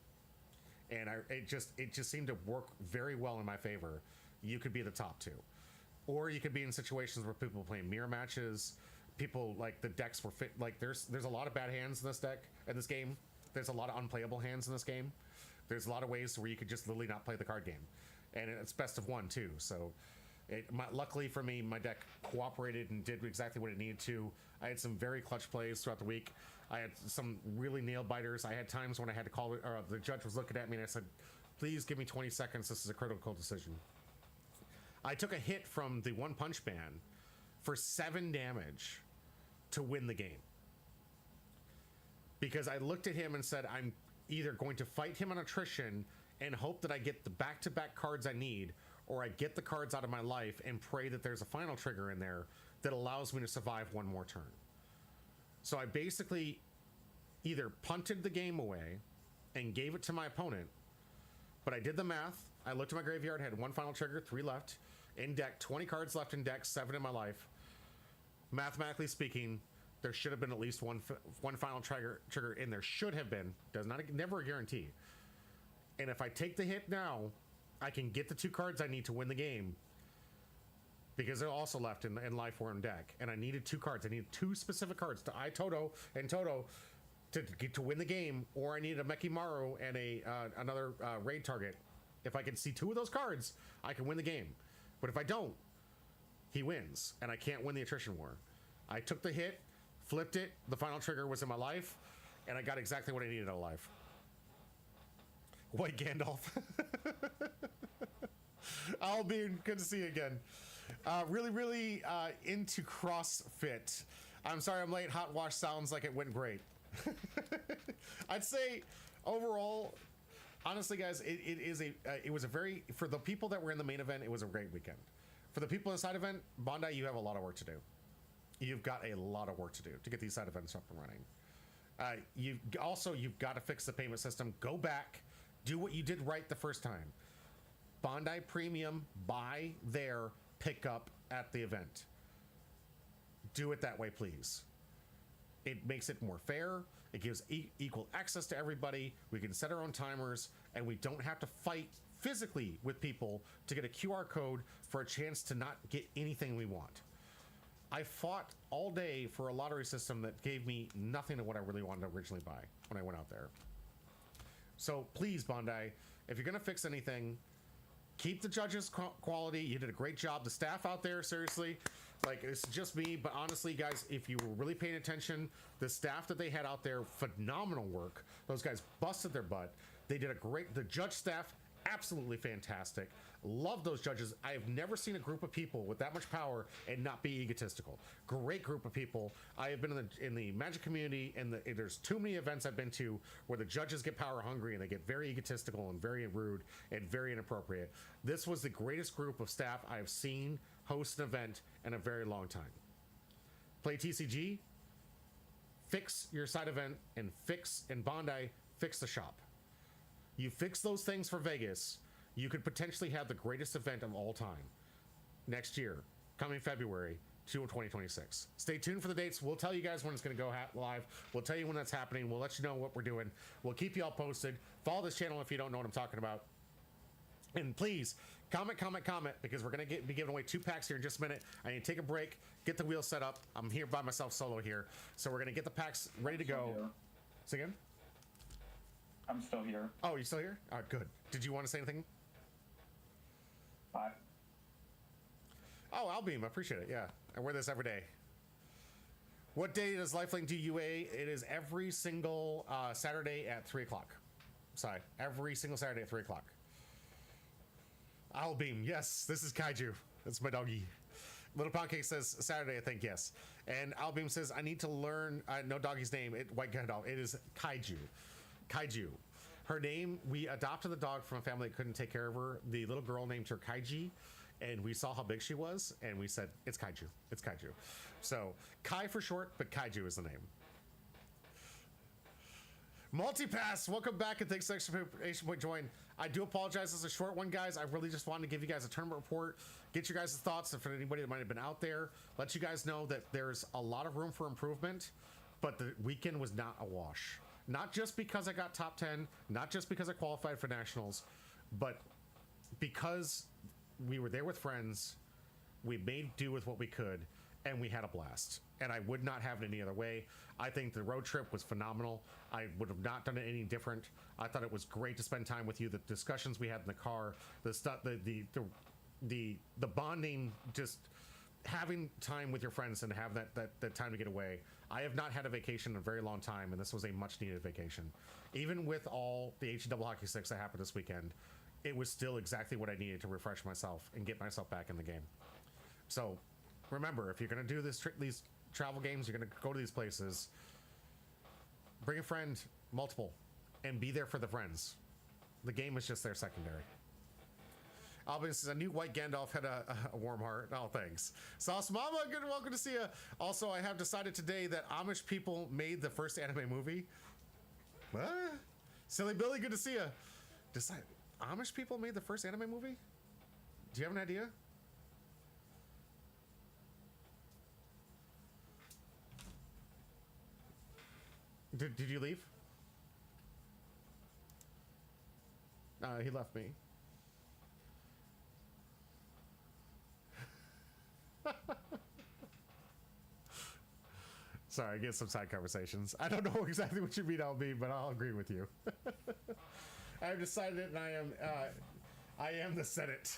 and it just seemed to work very well in my favor, you could be the top 2. Or you could be in situations where people playing mirror matches. People like the decks were fit. Like there's a lot of bad hands in this deck, in this game. There's a lot of unplayable hands in this game. There's a lot of ways where you could just literally not play the card game, and it's best of 1 too. So, luckily for me, my deck cooperated and did exactly what it needed to. I had some very clutch plays throughout the week. I had some really nail biters. I had times when I had to call it, or the judge was looking at me and I said, "Please give me 20 seconds. This is a critical decision." I took a hit from the One Punch Man for 7 damage to win the game, because I looked at him and said, I'm either going to fight him on attrition and hope that I get the back-to-back cards I need, or I get the cards out of my life and pray that there's a final trigger in there that allows me to survive 1 more turn. So I basically either punted the game away and gave it to my opponent, but I did the math. I looked at my graveyard, had 1 final trigger, 3 left in deck, 20 cards left in deck, 7 in my life. mathematically speaking, there should have been at least one final trigger in there. Should have been. Does not, never a guarantee. And if I take the hit now, I can get the 2 cards I need to win the game. Because they're also left in life form deck. And I needed 2 cards. I needed 2 specific cards to Toto and Toto to get to win the game. Or I needed a Mekimaru and another raid target. If I can see 2 of those cards, I can win the game. But if I don't, he wins. And I can't win the attrition war. I took the hit, flipped it, the final trigger was in my life, and I got exactly what I needed out of life. White Gandalf. Albion, good to see you again. Really into CrossFit. I'm sorry I'm late. Hot wash sounds like it went great. I'd say overall, honestly, guys, it was a very, for the people that were in the main event, it was a great weekend. For the people in the side event, Bandai, you have a lot of work to do. You've got a lot of work to do to get these side events up and running. You've got to fix the payment system. Go back, do what you did right the first time. Bandai Premium, buy there, pick up at the event. Do it that way, please. It makes it more fair. It gives equal access to everybody. We can set our own timers, and we don't have to fight physically with people to get a QR code for a chance to not get anything we want. I fought all day for a lottery system that gave me nothing of what I really wanted to originally buy when I went out there. So please, Bandai, if you're going to fix anything, keep the judges' quality. You did a great job. The staff out there, seriously, like, it's just me, but honestly, guys, if you were really paying attention, the staff that they had out there, phenomenal work. Those guys busted their butt. They did the judge staff, absolutely fantastic. Love those judges. I have never seen a group of people with that much power and not be egotistical. Great group of people. I have been in the Magic community, and there's too many events I've been to where the judges get power hungry and they get very egotistical and very rude and very inappropriate. This was the greatest group of staff I have seen host an event in a very long time. Play TCG, fix your side event, and Bandai, fix the shop. You fix those things for Vegas, you could potentially have the greatest event of all time next year, coming February 2026. Stay tuned for the dates. We'll tell you guys when it's going to go live. We'll tell you when that's happening. We'll let you know what we're doing. We'll keep you all posted. Follow this channel if you don't know what I'm talking about. And please, comment, because we're going to be giving away 2 packs here in just a minute. I need to take a break, get the wheel set up. I'm here by myself solo here. So we're going to get the packs ready to go. Say again?
I'm still here.
Oh, you still here? All right, good. Did you want to say anything?
Bye.
Oh, Albeam, I appreciate it. Yeah, I wear this every day. What day does Lifelink do UA? It is every single Saturday at 3 o'clock. Sorry, every single Saturday at 3 o'clock. Albeam, yes, this is Kaiju. That's my doggy. Little Pound Cake says Saturday, I think, yes. And Albeam says, I need to learn, no doggy's name, White Gandalf. It is Kaiju. Kaiju. Her name, we adopted the dog from a family that couldn't take care of her. The little girl named her Kaiji, and we saw how big she was, and we said, it's Kaiju. It's Kaiju. So, Kai for short, but Kaiju is the name. Multipass, welcome back, and thanks for the exclamation point join. I do apologize, it's a short one, guys. I really just wanted to give you guys a tournament report, get your guys' thoughts, and for anybody that might have been out there, let you guys know that there's a lot of room for improvement, but the weekend was not a wash. Not just because I got top 10, not just because I qualified for nationals, but because we were there with friends, we made do with what we could, and we had a blast. And I would not have it any other way. I think the road trip was phenomenal. I would have not done it any different. I thought it was great to spend time with you. The discussions we had in the car, the stuff, the bonding, just having time with your friends and have that time to get away. I have not had a vacation in a very long time, and this was a much needed vacation. Even with all the H-double hockey sticks that happened this weekend, it was still exactly what I needed to refresh myself and get myself back in the game. So remember, if you're going to do these travel games, you're going to go to these places, bring a friend, multiple, and be there for the friends. The game is just their secondary. Albin says, I knew White Gandalf had a warm heart. Oh, thanks. Sauce Mama, good, welcome to see you. Also, I have decided today that Amish people made the first anime movie. What? Silly Billy, good to see you. Amish people made the first anime movie? Do you have an idea? Did you leave? He left me. Sorry, I get some side conversations. I don't know exactly what you mean, LB, but I'll agree with you. I have decided, and I am the Senate.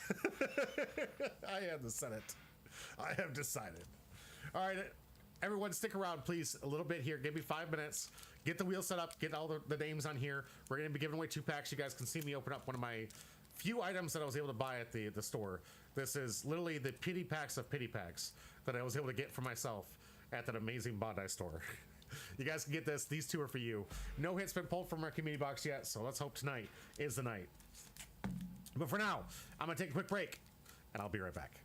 I am the Senate. I have decided. All right, everyone, stick around, please, a little bit here. Give me 5 minutes. Get the wheel set up. Get all the names on here. We're going to be giving away 2 packs. You guys can see me open up one of my few items that I was able to buy at the store. This is literally the pity packs of pity packs that I was able to get for myself at that amazing Bandai store. You guys can get this. These 2 are for you. No hits been pulled from our community box yet, so let's hope tonight is the night. But for now, I'm going to take a quick break, and I'll be right back.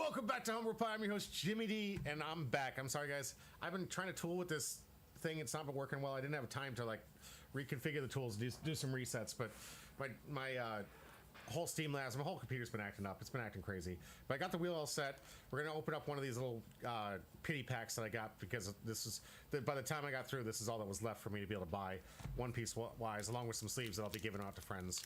welcome back to Humble Pie. I'm your host, Jimmy D, and I'm back. I'm sorry, guys. I've been trying to tool with this thing. It's not been working well. I didn't have time to, like, reconfigure the tools, do some resets, but my whole Steam labs, my whole computer's been acting up. It's been acting crazy. But I got the wheel all set. We're going to open up one of these little pity packs that I got because this is, by the time I got through, this is all that was left for me to be able to buy one piece wise, along with some sleeves that I'll be giving out to friends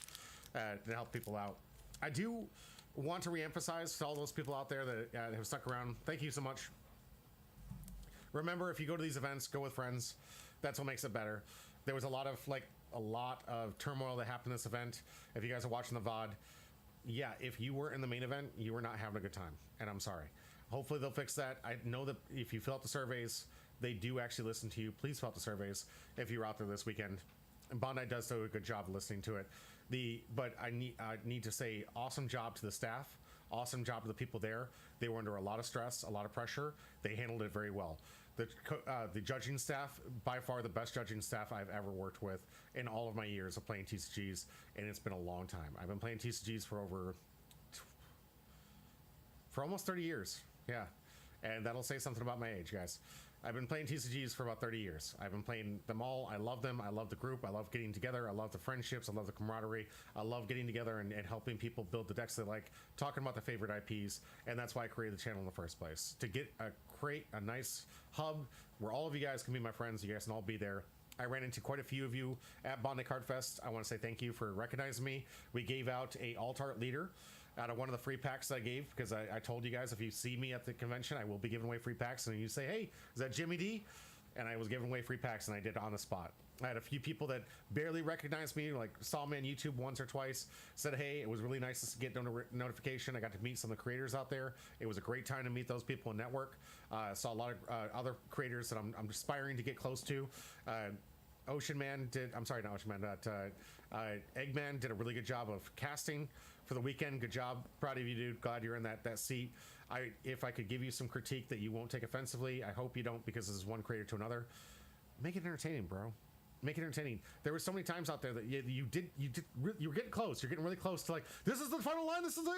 to help people out. I do want to reemphasize to all those people out there that have stuck around, thank you so much. Remember, if you go to these events, go with friends. That's what makes it better. There was a lot of turmoil that happened in this event. If you guys are watching the VOD, yeah, if you were in the main event, you were not having a good time, and I'm sorry. Hopefully they'll fix that. I know that if you fill out the surveys, they do actually listen to you. Please fill out the surveys if you're out there this weekend. And Bandai does do a good job of listening to it. But I need to say awesome job to the staff, awesome job to the people there. They were under a lot of stress, a lot of pressure. They handled it very well. The judging staff, by far the best judging staff I've ever worked with in all of my years of playing TCGs, and it's been a long time. I've been playing TCGs for almost 30 years, yeah, and that'll say something about my age, guys. I've been playing TCGs for about 30 years. I've been playing them all. I love them. I love the group. I love getting together. I love the friendships. I love the camaraderie. I love getting together and helping people build the decks they like, talking about the favorite IPs, and that's why I created the channel in the first place, to create a nice hub where all of you guys can be my friends. You guys can all be there. I ran into quite a few of you at Bandai Card Fest. I want to say thank you for recognizing me. We gave out a alt-art leader out of one of the free packs that I gave, because I told you guys, if you see me at the convention, I will be giving away free packs, and you say, hey, is that Jimmy D? And I was giving away free packs, and I did it on the spot. I had a few people that barely recognized me, like saw me on YouTube once or twice, said, hey, it was really nice to get notification. I got to meet some of the creators out there. It was a great time to meet those people and network. Saw a lot of other creators that I'm aspiring to get close to. Ocean Man did, I'm sorry, not Ocean Man, Eggman did a really good job of casting for the weekend. Good job. Proud of you, dude. Glad you're in that seat. If I could give you some critique that you won't take offensively, I hope you don't, because this is one creator to another. Make it entertaining, bro. Make it entertaining. There were so many times out there that you were getting close. You're getting really close to, like, this is the final line. This is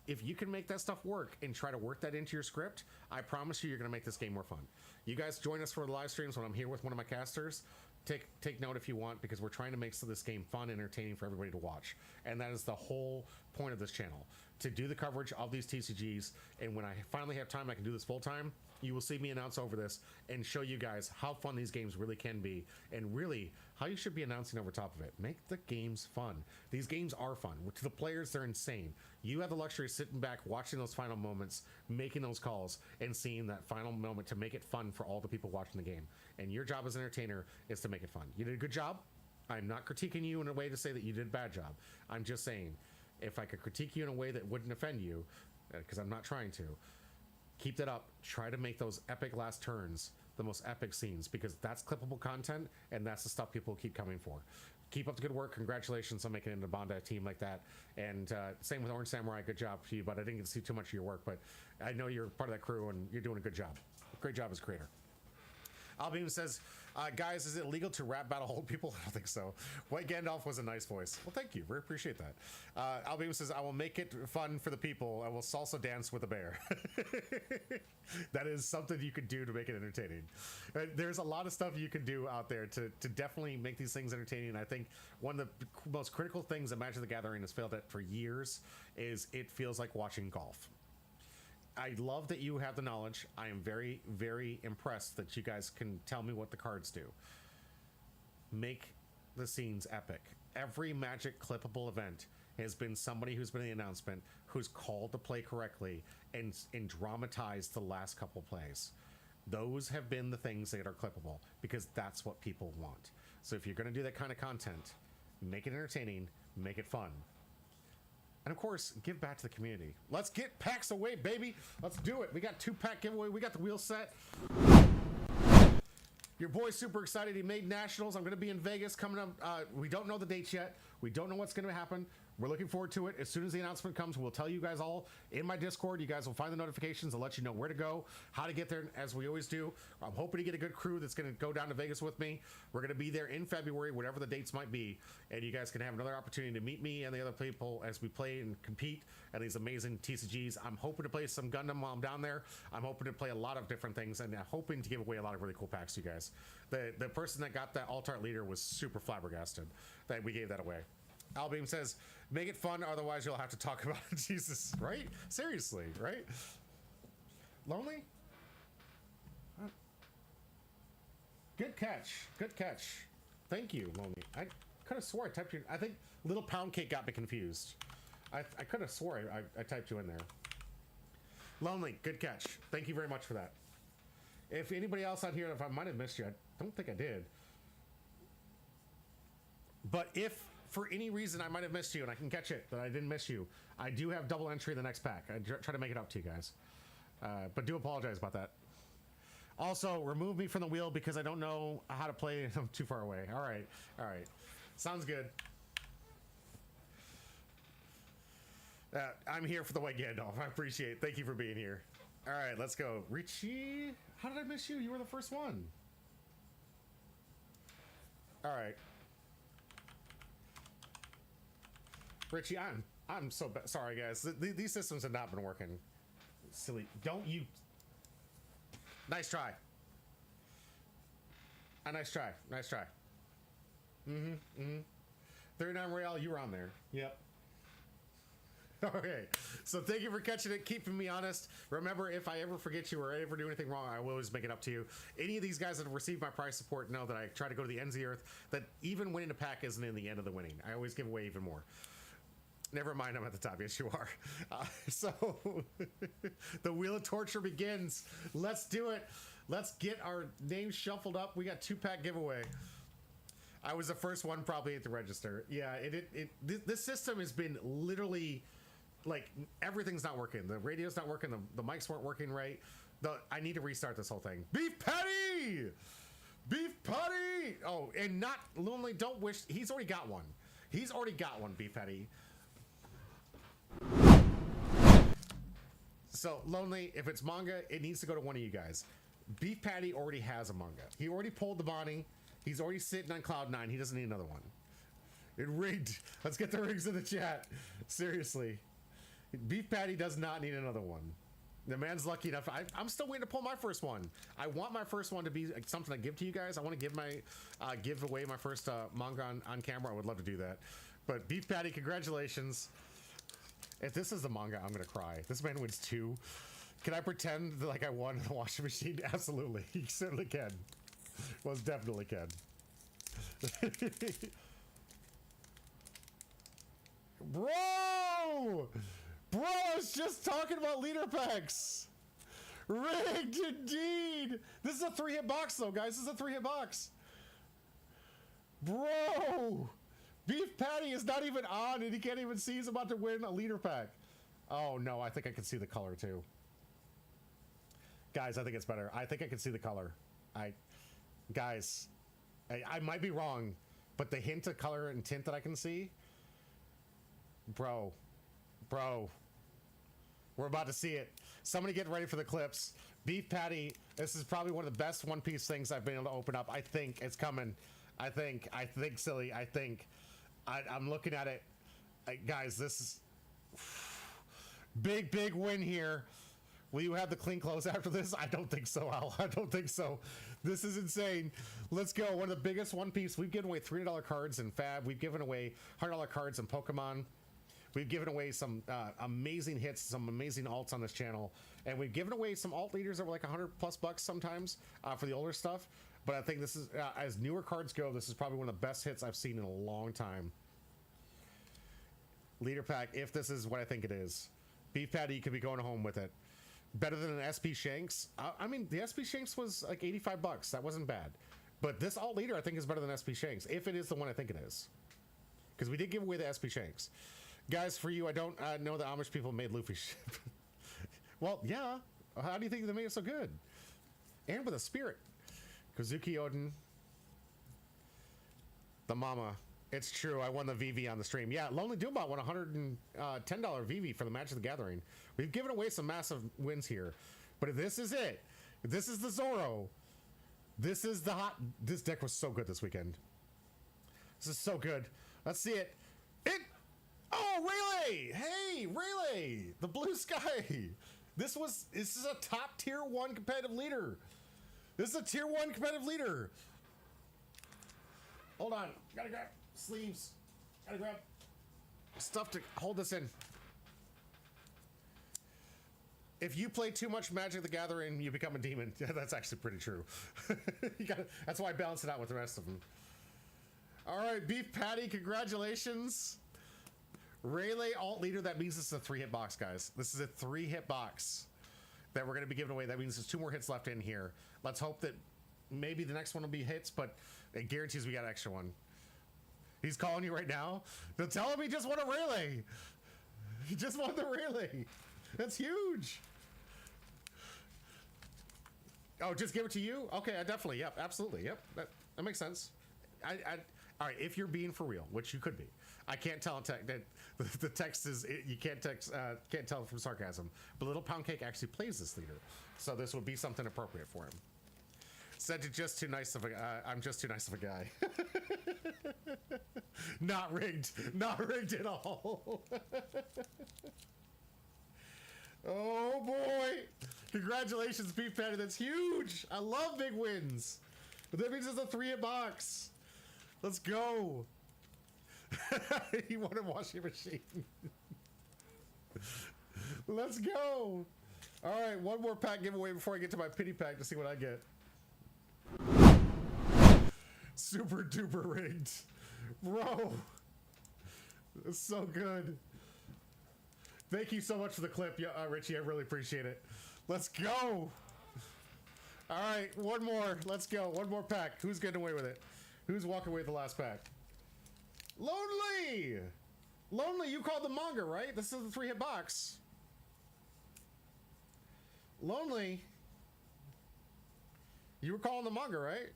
if you can make that stuff work and try to work that into your script, I promise you're going to make this game more fun. You guys join us for the live streams when I'm here with one of my casters. Take note if you want, because we're trying to make this game fun and entertaining for everybody to watch. And that is the whole point of this channel, to do the coverage of these TCGs. And when I finally have time, I can do this full time. You will see me announce over this and show you guys how fun these games really can be, and really how you should be announcing over top of it. Make the games fun. These games are fun. To the players, they're insane. You have the luxury of sitting back, watching those final moments, making those calls, and seeing that final moment to make it fun for all the people watching the game. And your job as an entertainer is to make it fun. You did a good job. I'm not critiquing you in a way to say that you did a bad job. I'm just saying, if I could critique you in a way that wouldn't offend you, because I'm not trying to, keep that up. Try to make those epic last turns the most epic scenes, because that's clippable content, and that's the stuff people keep coming for. Keep up the good work. Congratulations on making it into a Bandai team like that. And same with Orange Samurai. Good job to you, but I didn't get to see too much of your work, but I know you're part of that crew, and you're doing a good job. Great job as a creator. Albeam says, guys, is it illegal to rap battle old people? I don't think so. White Gandalf was a nice voice. Well, thank you. We appreciate that. Albeam says, I will make it fun for the people. I will salsa dance with a bear. That is something you could do to make it entertaining. There's a lot of stuff you can do out there to definitely make these things entertaining. I think one of the most critical things that Magic the Gathering has failed at for years is it feels like watching golf. I love that you have the knowledge. I am very, very impressed that you guys can tell me what the cards do. Make the scenes epic. Every Magic clippable event has been somebody who's been in the announcement who's called the play correctly and dramatized the last couple plays. Those have been the things that are clippable, because that's what people want. So if you're going to do that kind of content, make it entertaining, make it fun. And of course, give back to the community. Let's get packs away, baby. Let's do it. We got 2-pack giveaway. We got the wheel set. Your boy's super excited. He made nationals. I'm going to be in Vegas coming up. We don't know the dates yet. We don't know what's going to happen. We're looking forward to it. As soon as the announcement comes, we'll tell you guys all in my Discord. You guys will find the notifications. I'll let you know where to go, how to get there, as we always do. I'm hoping to get a good crew that's going to go down to Vegas with me. We're going to be there in February, whatever the dates might be, and you guys can have another opportunity to meet me and the other people as we play and compete at these amazing TCGs. I'm hoping to play some Gundam while I'm down there. I'm hoping to play a lot of different things, and I'm hoping to give away a lot of really cool packs to you guys. The person that got that alt art leader was super flabbergasted that we gave that away. Albeam says, make it fun, otherwise you'll have to talk about it. Jesus, right? Seriously, right? Lonely? Good catch. Good catch. Thank you, Lonely. I could have swore I typed you. I think Little Pound Cake got me confused. I could have swore I typed you in there. Lonely, good catch. Thank you very much for that. If anybody else out here, if I might have missed you, I don't think I did. But if for any reason I might have missed you and I can catch it, but I didn't miss you, I do have double entry in the next pack. I try to make it up to you guys. But do apologize about that. Also, remove me from the wheel because I don't know how to play. I'm too far away. All right. All right. Sounds good. I'm here for the White Gandalf. I appreciate it. Thank you for being here. All right, let's go. Richie, how did I miss you? You were the first one. All right. Richie, I'm so sorry, guys. These systems have not been working. Silly. Don't you... Nice try. A nice try. Nice try. 39 Royale, you were on there. Yep. Okay, so thank you for catching it, keeping me honest. Remember, if I ever forget you or I ever do anything wrong, I will always make it up to you. Any of these guys that have received my prize support know that I try to go to the ends of the earth, that even winning a pack isn't in the end of the winning. I always give away even more. Never mind, I'm at the top. Yes, you are. So, the Wheel of Torture begins. Let's do it. Let's get our names shuffled up. We got 2-pack giveaway. I was the first one probably at the register. Yeah, this system has been literally... Like, everything's not working. The radio's not working. The mics weren't working right. I need to restart this whole thing. Beef patty! Beef patty! Oh, and not Lonely, don't wish. He's already got one. He's already got one, Beef patty. So, Lonely, if it's manga, it needs to go to one of you guys. Beef patty already has a manga. He already pulled the Bonnie. He's already sitting on cloud 9. He doesn't need another one. It rigged. Let's get the rigs in the chat. Seriously. Beef patty does not need another one. The man's lucky enough. I'm still waiting to pull my first one. I want my first one to be something I give to you guys. I want to give away my first manga on camera. I would love to do that. But Beef patty, congratulations. If this is the manga, I'm gonna cry. This man wins 2. Can I pretend that, like I won the washing machine? Absolutely. You certainly can. Most definitely can. Bro! Bro, I was just talking about leader packs. Rigged indeed. This is a 3-hit box though, guys. This is a 3-hit box. Bro! Beef patty is not even on and he can't even see he's about to win a leader pack. Oh no, I think I can see the color too. Guys, I think it's better. I think I can see the color. Guys, I might be wrong, but the hint of color and tint that I can see, bro, we're about to see it. Somebody get ready for the clips. Beef patty, this is probably one of the best One Piece things I've been able to open up. I think it's coming. I think, silly, I'm looking at it. Guys, this is big win here. Will you have the clean clothes after this? I don't think so, Al. I don't think so. This is insane. Let's go. One of the biggest One Piece. We've given away $300 cards in Fab. We've given away $100 cards in Pokemon. We've given away some amazing hits, some amazing alts on this channel. And we've given away some alt leaders that were like $100+ sometimes for the older stuff. But I think this is, as newer cards go, this is probably one of the best hits I've seen in a long time. Leader pack, if this is what I think it is. Beef patty, you could be going home with it. Better than an SP Shanks. I mean, the SP Shanks was like $85. That wasn't bad. But this alt leader, I think, is better than SP Shanks, if it is the one I think it is. Because we did give away the SP Shanks. Guys, for you, I don't know the Amish people made Luffy. Well, yeah. How do you think they made it so good? And with a spirit. Kazuki Odin. The mama. It's true. I won the VV on the stream. Yeah, Lonely Doombot won $110 VV for the Magic the Gathering. We've given away some massive wins here. But this is it. This is the Zoro. This is the hot... This deck was so good this weekend. This is so good. Let's see it. Oh, Rayleigh! Hey, Rayleigh! The blue sky. This is a top tier 1 competitive leader. This is a tier 1 competitive leader. Hold on. Gotta grab sleeves. Gotta grab stuff to hold this in. If you play too much Magic the Gathering, you become a demon. Yeah, that's actually pretty true. That's why I balance it out with the rest of them. All right, Beef Patty, congratulations. Rayleigh alt leader, that means this is a 3-hit box, guys. This is a 3-hit box that we're going to be giving away. That means there's 2 more hits left in here. Let's hope that maybe the next one will be hits, but it guarantees we got an extra one. He's calling you right now. They'll tell him he just won a Rayleigh. He just won the Rayleigh. That's huge. Oh, just give it to you? Okay, I definitely. Yep, absolutely. Yep, that makes sense. All right, if you're being for real, which you could be. I can't tell that the text is, you can't tell from sarcasm. But Little Pound Cake actually plays this leader, so this would be something appropriate for him. Said to just too nice of a, I'm just too nice of a guy. Not rigged at all. Oh boy! Congratulations, Beef Patty. That's huge. I love big wins. But that means it's a 3-hit box. Let's go. You want a washing machine? Let's go. All right, one more pack giveaway before I get to my pity pack to see what I get. Super duper rigged. Bro. It's so good. Thank you so much for the clip, Richie. I really appreciate it. Let's go. All right, one more. Let's go. One more pack. Who's getting away with it? Who's walking away with the last pack? Lonely! Lonely, you called the manga, right? This is the 3-hit box. Lonely. You were calling the manga, right?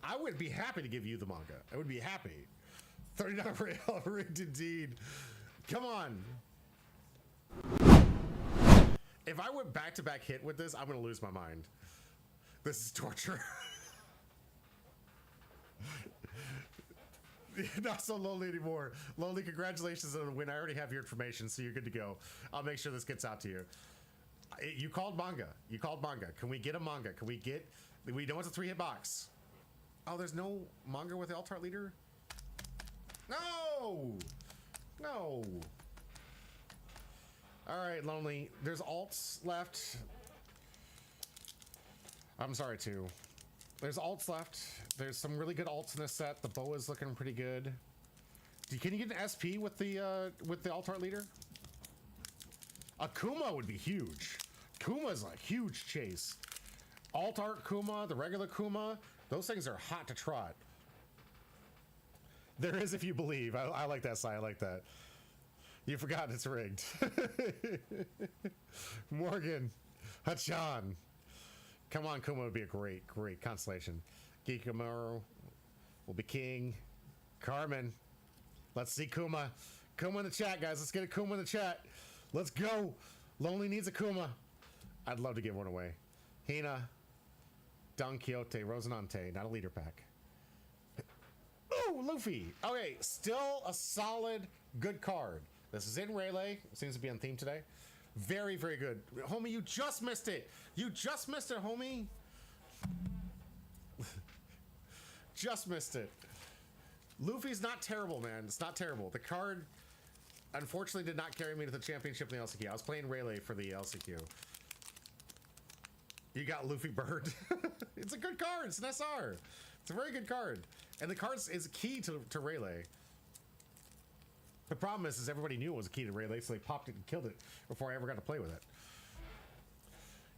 I would be happy to give you the manga. I would be happy. $30 rail rigged indeed. Come on. If I went back-to-back hit with this, I'm going to lose my mind. This is torture. Not so lonely anymore. Lonely, congratulations on the win. I already have your information, so you're good to go. I'll make sure this gets out to you. You called manga. You called manga. Can we get a manga? Can we get... We know it's a 3-hit box. Oh, there's no manga with the alt art leader? No! No. All right, Lonely. There's alts left. I'm sorry, too. There's alts left. There's some really good alts in this set. The bow is looking pretty good. Can you get an SP with the alt art leader? A Kuma would be huge. Kuma's a huge chase. Alt art Kuma, the regular Kuma, those things are hot to trot. There is if you believe. I like that, Si. I like that. You forgot it's rigged. Morgan. Hachan. Come on, Kuma would be a great constellation. Gikamaru will be king. Carmen. Let's see Kuma. Kuma in the chat, guys. Let's get a Kuma in the chat. Let's go. Lonely needs a Kuma. I'd love to give one away. Hina. Don Quixote. Rosinante. Not a leader pack. Oh, Luffy. Okay, still a solid, good card. This is in Rayleigh. Seems to be on theme today. Very, very good. Homie, you just missed it. You just missed it, homie. Just missed it. Luffy's not terrible, man. It's not terrible. The card, unfortunately, did not carry me to the championship in the LCQ. I was playing Rayleigh for the LCQ. You got Luffy Bird. It's a good card. It's an SR. It's a very good card. And the card is key to Rayleigh. The problem is everybody knew it was a key to Rayleigh, so they popped it and killed it before I ever got to play with it.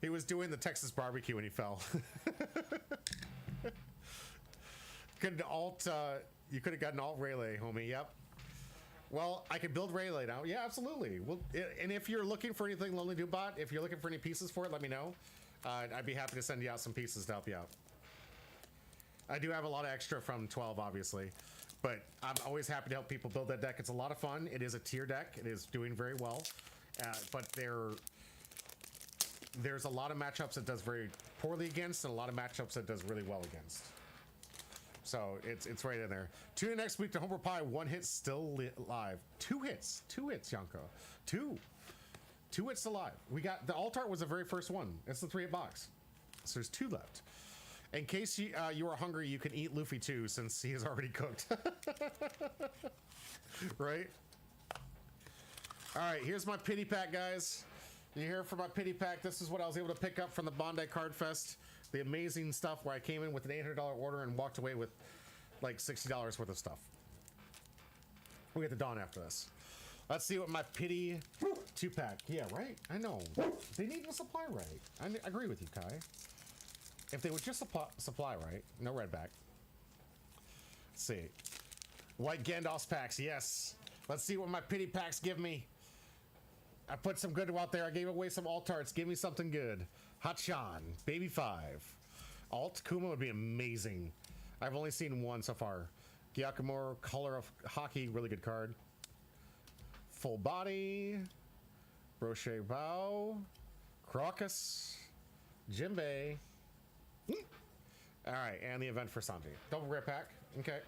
He was doing the Texas barbecue and he fell. Could alt, you could have gotten alt Rayleigh, homie. Yep. Well, I could build Rayleigh now. Yeah, absolutely. Well, and if you're looking for anything, Lonely Doombot, if you're looking for any pieces for it, let me know. I'd be happy to send you out some pieces to help you out. I do have a lot of extra from 12, obviously. But I'm always happy to help people build that deck. It's a lot of fun. It is a tier deck. It is doing very well. But there's a lot of matchups it does very poorly against and a lot of matchups it does really well against. So it's right in there. Tune in next week to Homebrew Pie. 1 hit still live. 2 hits. 2 hits, Yanko. 2 hits alive. We got the alt art was the very first one. It's the 3-hit box. So there's 2 left. In case you are hungry, you can eat Luffy too, since he is already cooked. Right? All right, here's my pity pack, guys. You here for my pity pack? This is what I was able to pick up from the Bandai Card Fest. The amazing stuff where I came in with an $800 order and walked away with like $60 worth of stuff. We'll get the dawn after this. Let's see what my pity 2-pack. Yeah, right? I know. They need to supply right. I agree with you, Kai. If they would just supply right, no redback. Let's see. White Gandalf's packs, yes. Let's see what my pity packs give me. I put some good out there. I gave away some alt arts. Give me something good. Hachan, Baby 5. Alt Kuma would be amazing. I've only seen one so far. Gyakumura, Color of Hockey, really good card. Full Body. Brochet Bow. Crocus. Jinbei. All right, and the event for Sanji. Double rare pack. Okay.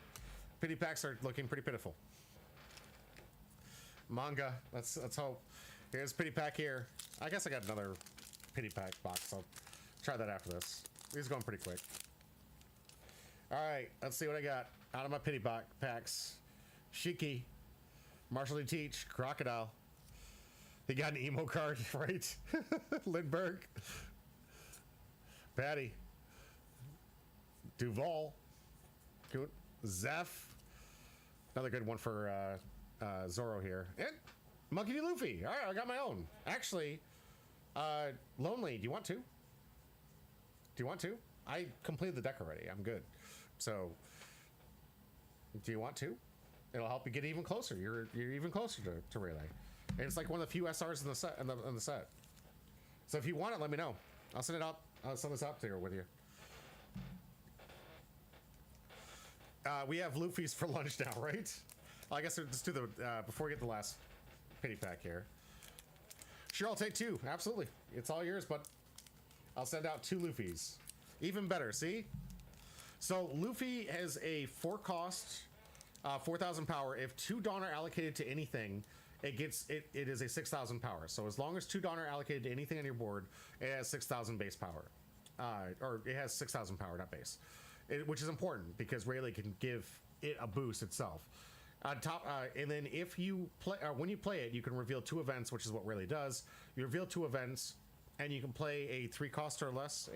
Pity packs are looking pretty pitiful. Manga. Let's hope. Here's pity pack here. I guess I got another pity pack box. I'll try that after this. These are going pretty quick. All right, let's see what I got out of my pity packs. Shiki, Marshall D. Teach, Crocodile. He got an emo card, right? Lindbergh, Patty, Duval, Zeph. Another good one for Zoro here. And Monkey D. Luffy. All right, I got my own. Actually, Lonely, do you want to? Do you want to? I completed the deck already. I'm good. So, do you want to? It'll help you get even closer. You're even closer to Relay. And it's like one of the few SRs in the set. In the set. So if you want it, let me know. I'll send it out. I'll send this out there with you. We have Luffy's for lunch now, right? I guess we'll just do the before we get the last pity pack here. Sure, I'll take 2. Absolutely, it's all yours. But I'll send out 2 Luffy's. Even better. See. So Luffy has a 4-cost, 4,000 power. If 2 Dawn are allocated to anything, it is a 6,000 power. So as long as 2 Dawn are allocated to anything on your board, it has 6,000 base power, or it has 6,000 power, not base, which is important because Rayleigh can give it a boost itself. On top, and then if you play, when you play it, you can reveal 2 events, which is what Rayleigh does. You reveal 2 events, and you can play a 3-cost or less.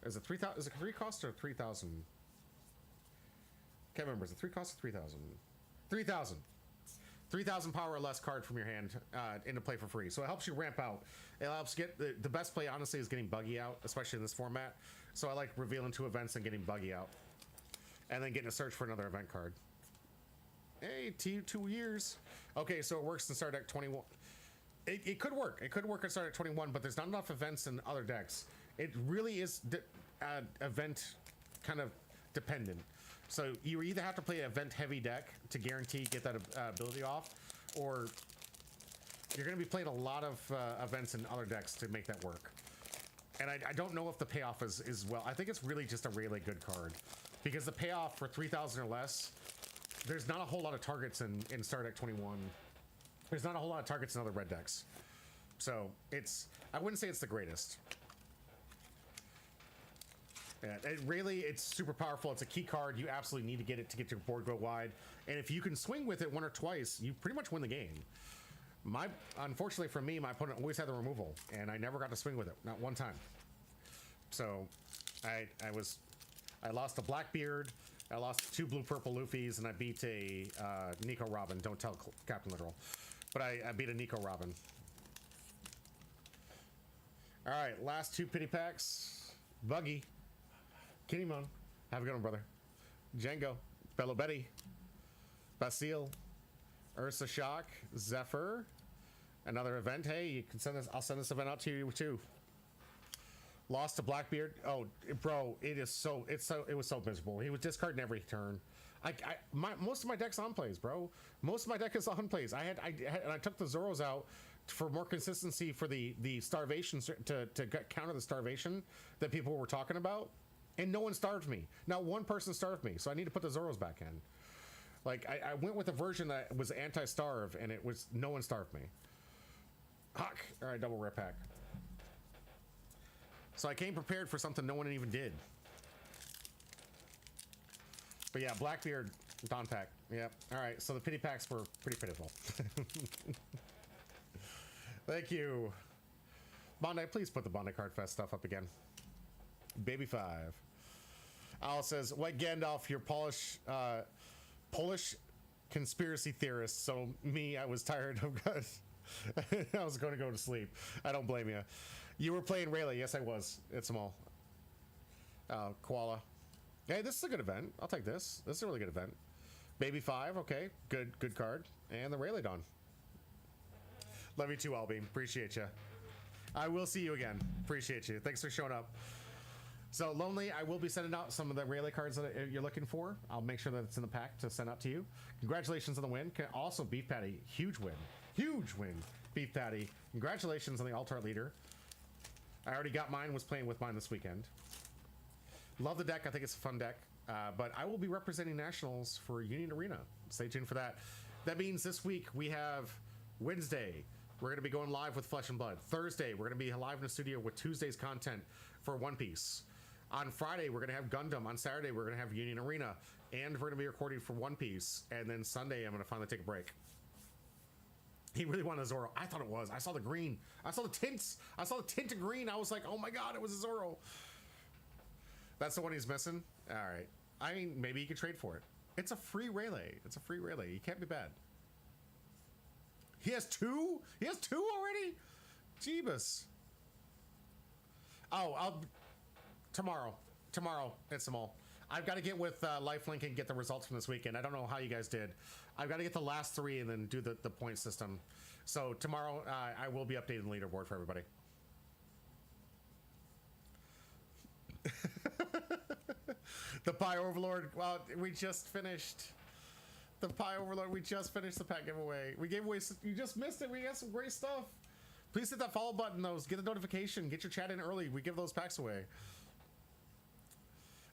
Is it 3,000? Is it 3-cost or 3,000? Can't remember. Is it 3-cost or 3,000? 3,000. 3,000 power or less card from your hand into play for free. So it helps you ramp out. It helps get the best play. Honestly, is getting Buggy out, especially in this format. So I like revealing 2 events and getting Buggy out, and then getting a search for another event card. Hey, 2 years. Okay, so it works in Star Deck 21. It could work. It could work in Star Deck 21, but there's not enough events in other decks. It really is event kind of dependent. So you either have to play an event heavy deck to guarantee get that ability off, or you're going to be playing a lot of events in other decks to make that work. And I don't know if the payoff is well. I think it's really just a really good card, because the payoff for 3,000 or less, there's not a whole lot of targets in Star Deck 21. There's not a whole lot of targets in other red decks. So I wouldn't say it's the greatest. Yeah, it's super powerful. It's a key card. You absolutely need to get it to get your board go wide. And if you can swing with it 1 or twice, you pretty much win the game. Unfortunately for me, my opponent always had the removal, and I never got to swing with it, not one time. So I lost a Blackbeard, I lost 2 blue-purple Luffy's, and I beat a Nico Robin. Don't tell Captain Literal, but I beat a Nico Robin. All right, last 2 pity packs. Buggy. Kinnymon. Have a good one, brother. Django. Bello Betty. Basile. Ursa Shock. Zephyr. Another event. Hey, you can send this. I'll send this event out to you too. Lost to Blackbeard. Oh, bro, it was so miserable. He was discarding every turn. Most of my deck's on plays, bro. Most of my deck is on plays. And I took the Zoros out for more consistency for the starvation to counter the starvation that people were talking about, and no one starved me. Not one person starved me, so I need to put the Zoros back in. Like I went with a version that was anti-starve, and it was no one starved me. Huck. All right, double rare pack. So I came prepared for something no one even did. But yeah, Blackbeard, Dawn pack. Yep. All right, so the pity packs were pretty pitiful. Thank you. Bandai, please put the Bandai Card Fest stuff up again. Baby 5. Al says, "What Gandalf, your Polish conspiracy theorist." So me, I was tired of guys. I was going to go to sleep. I don't blame you. You were playing Rayleigh. Yes, I was. It's small. Koala. Hey, this is a good event. I'll take this. This is a really good event. Baby 5. Okay, good card. And the Rayleigh Dawn. Love you too, Albeam. Appreciate you. I will see you again. Appreciate you. Thanks for showing up. So, Lonely, I will be sending out some of the Rayleigh cards that you're looking for. I'll make sure that it's in the pack to send out to you. Congratulations on the win. Also, Beef Patty, huge win. Huge win, Beef Patty. Congratulations on the Alt-Art leader. I already got mine, was playing with mine this weekend. Love the deck. I think it's a fun deck. But I will be representing Nationals for Union Arena. Stay tuned for that. That means this week we have Wednesday, we're going to be going live with Flesh and Blood. Thursday, we're going to be live in the studio with Tuesday's content for One Piece. On Friday, we're going to have Gundam. On Saturday, we're going to have Union Arena. And we're going to be recording for One Piece. And then Sunday, I'm going to finally take a break. He really wanted a Zoro. I thought it was. I saw the green. I saw the tints. I saw the tint of green. I was like, oh my God, it was a Zoro. That's the one he's missing? All right. I mean, maybe you could trade for it. It's a free Rayleigh. It's a free Rayleigh. You can't be bad. He has two? He has two already? Jeebus. Oh, tomorrow. Tomorrow, it's them all. I've got to get with Lifelink and get the results from this weekend. I don't know how you guys did. I've got to get the last three and then do the point system. So tomorrow, I will be updating the leaderboard for everybody. The Pie Overlord. Well, we just finished. The Pie Overlord, we just finished the pack giveaway. We gave away, you just missed it. We got some great stuff. Please hit that follow button, those. Get the notification. Get your chat in early. We give those packs away.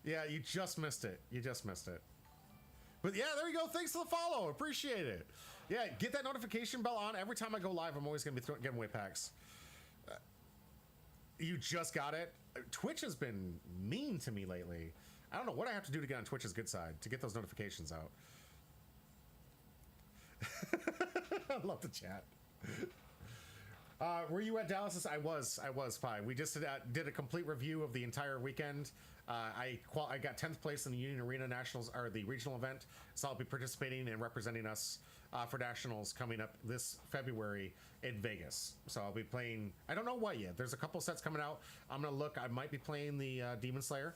Yeah, you just missed it. You just missed it. But yeah, there you go. Thanks for the follow. Appreciate it. Yeah, get that notification bell on. Every time I go live, I'm always going to be giving away packs. You just got it. Twitch has been mean to me lately. I don't know what I have to do to get on Twitch's good side to get those notifications out. I love the chat. Were you at Dallas? I was Pi. We just did a complete review of the entire weekend. I got 10th place in the Union Arena Nationals, or the regional event, so I'll be participating and representing us for Nationals coming up this February in Vegas. So I'll be playing, I don't know what yet. There's a couple sets coming out. I'm going to look. I might be playing the Demon Slayer.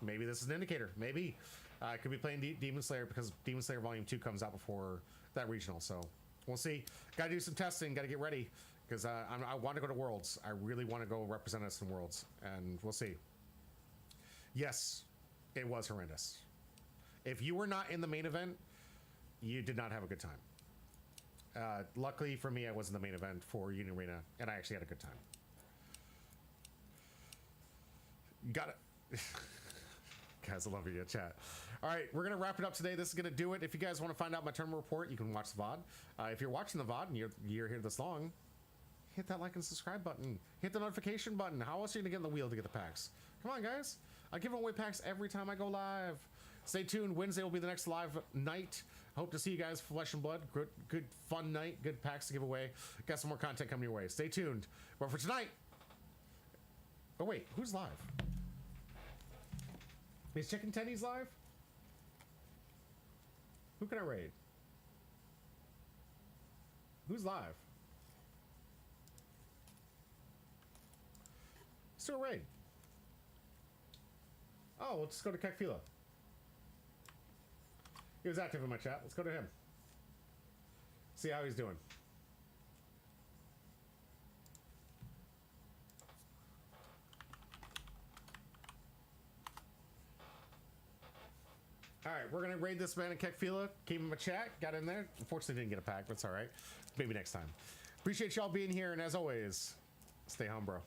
Maybe this is an indicator. Maybe. I could be playing Demon Slayer because Demon Slayer Volume 2 comes out before that regional. So we'll see. Got to do some testing. Got to get ready because I want to go to Worlds. I really want to go represent us in Worlds, and we'll see. Yes, it was horrendous. If you were not in the main event, you did not have a good time. Luckily for me, I was in the main event for Union Arena, and I actually had a good time. Got it. Guys, I love your chat. All right, we're going to wrap it up today. This is going to do it. If you guys want to find out my tournament report, you can watch the VOD. If you're watching the VOD and you're here this long, hit that like and subscribe button. Hit the notification button. How else are you going to get in the wheel to get the packs? Come on, guys. I give away packs every time I go live. Stay tuned. Wednesday will be the next live night. Hope to see you guys for Flesh and Blood. Good fun night. Good packs to give away. Got some more content coming your way. Stay tuned. But for tonight... Oh, wait. Who's live? Is Chicken Tenny's live? Who can I raid? Who's live? Let's do a raid. Oh, let's just go to Kekfila. He was active in my chat. Let's go to him. See how he's doing. All right, we're gonna raid this man in Kekfila. Keep him a chat. Got in there. Unfortunately, didn't get a pack. That's all right. Maybe next time. Appreciate y'all being here, and as always, stay home, bro.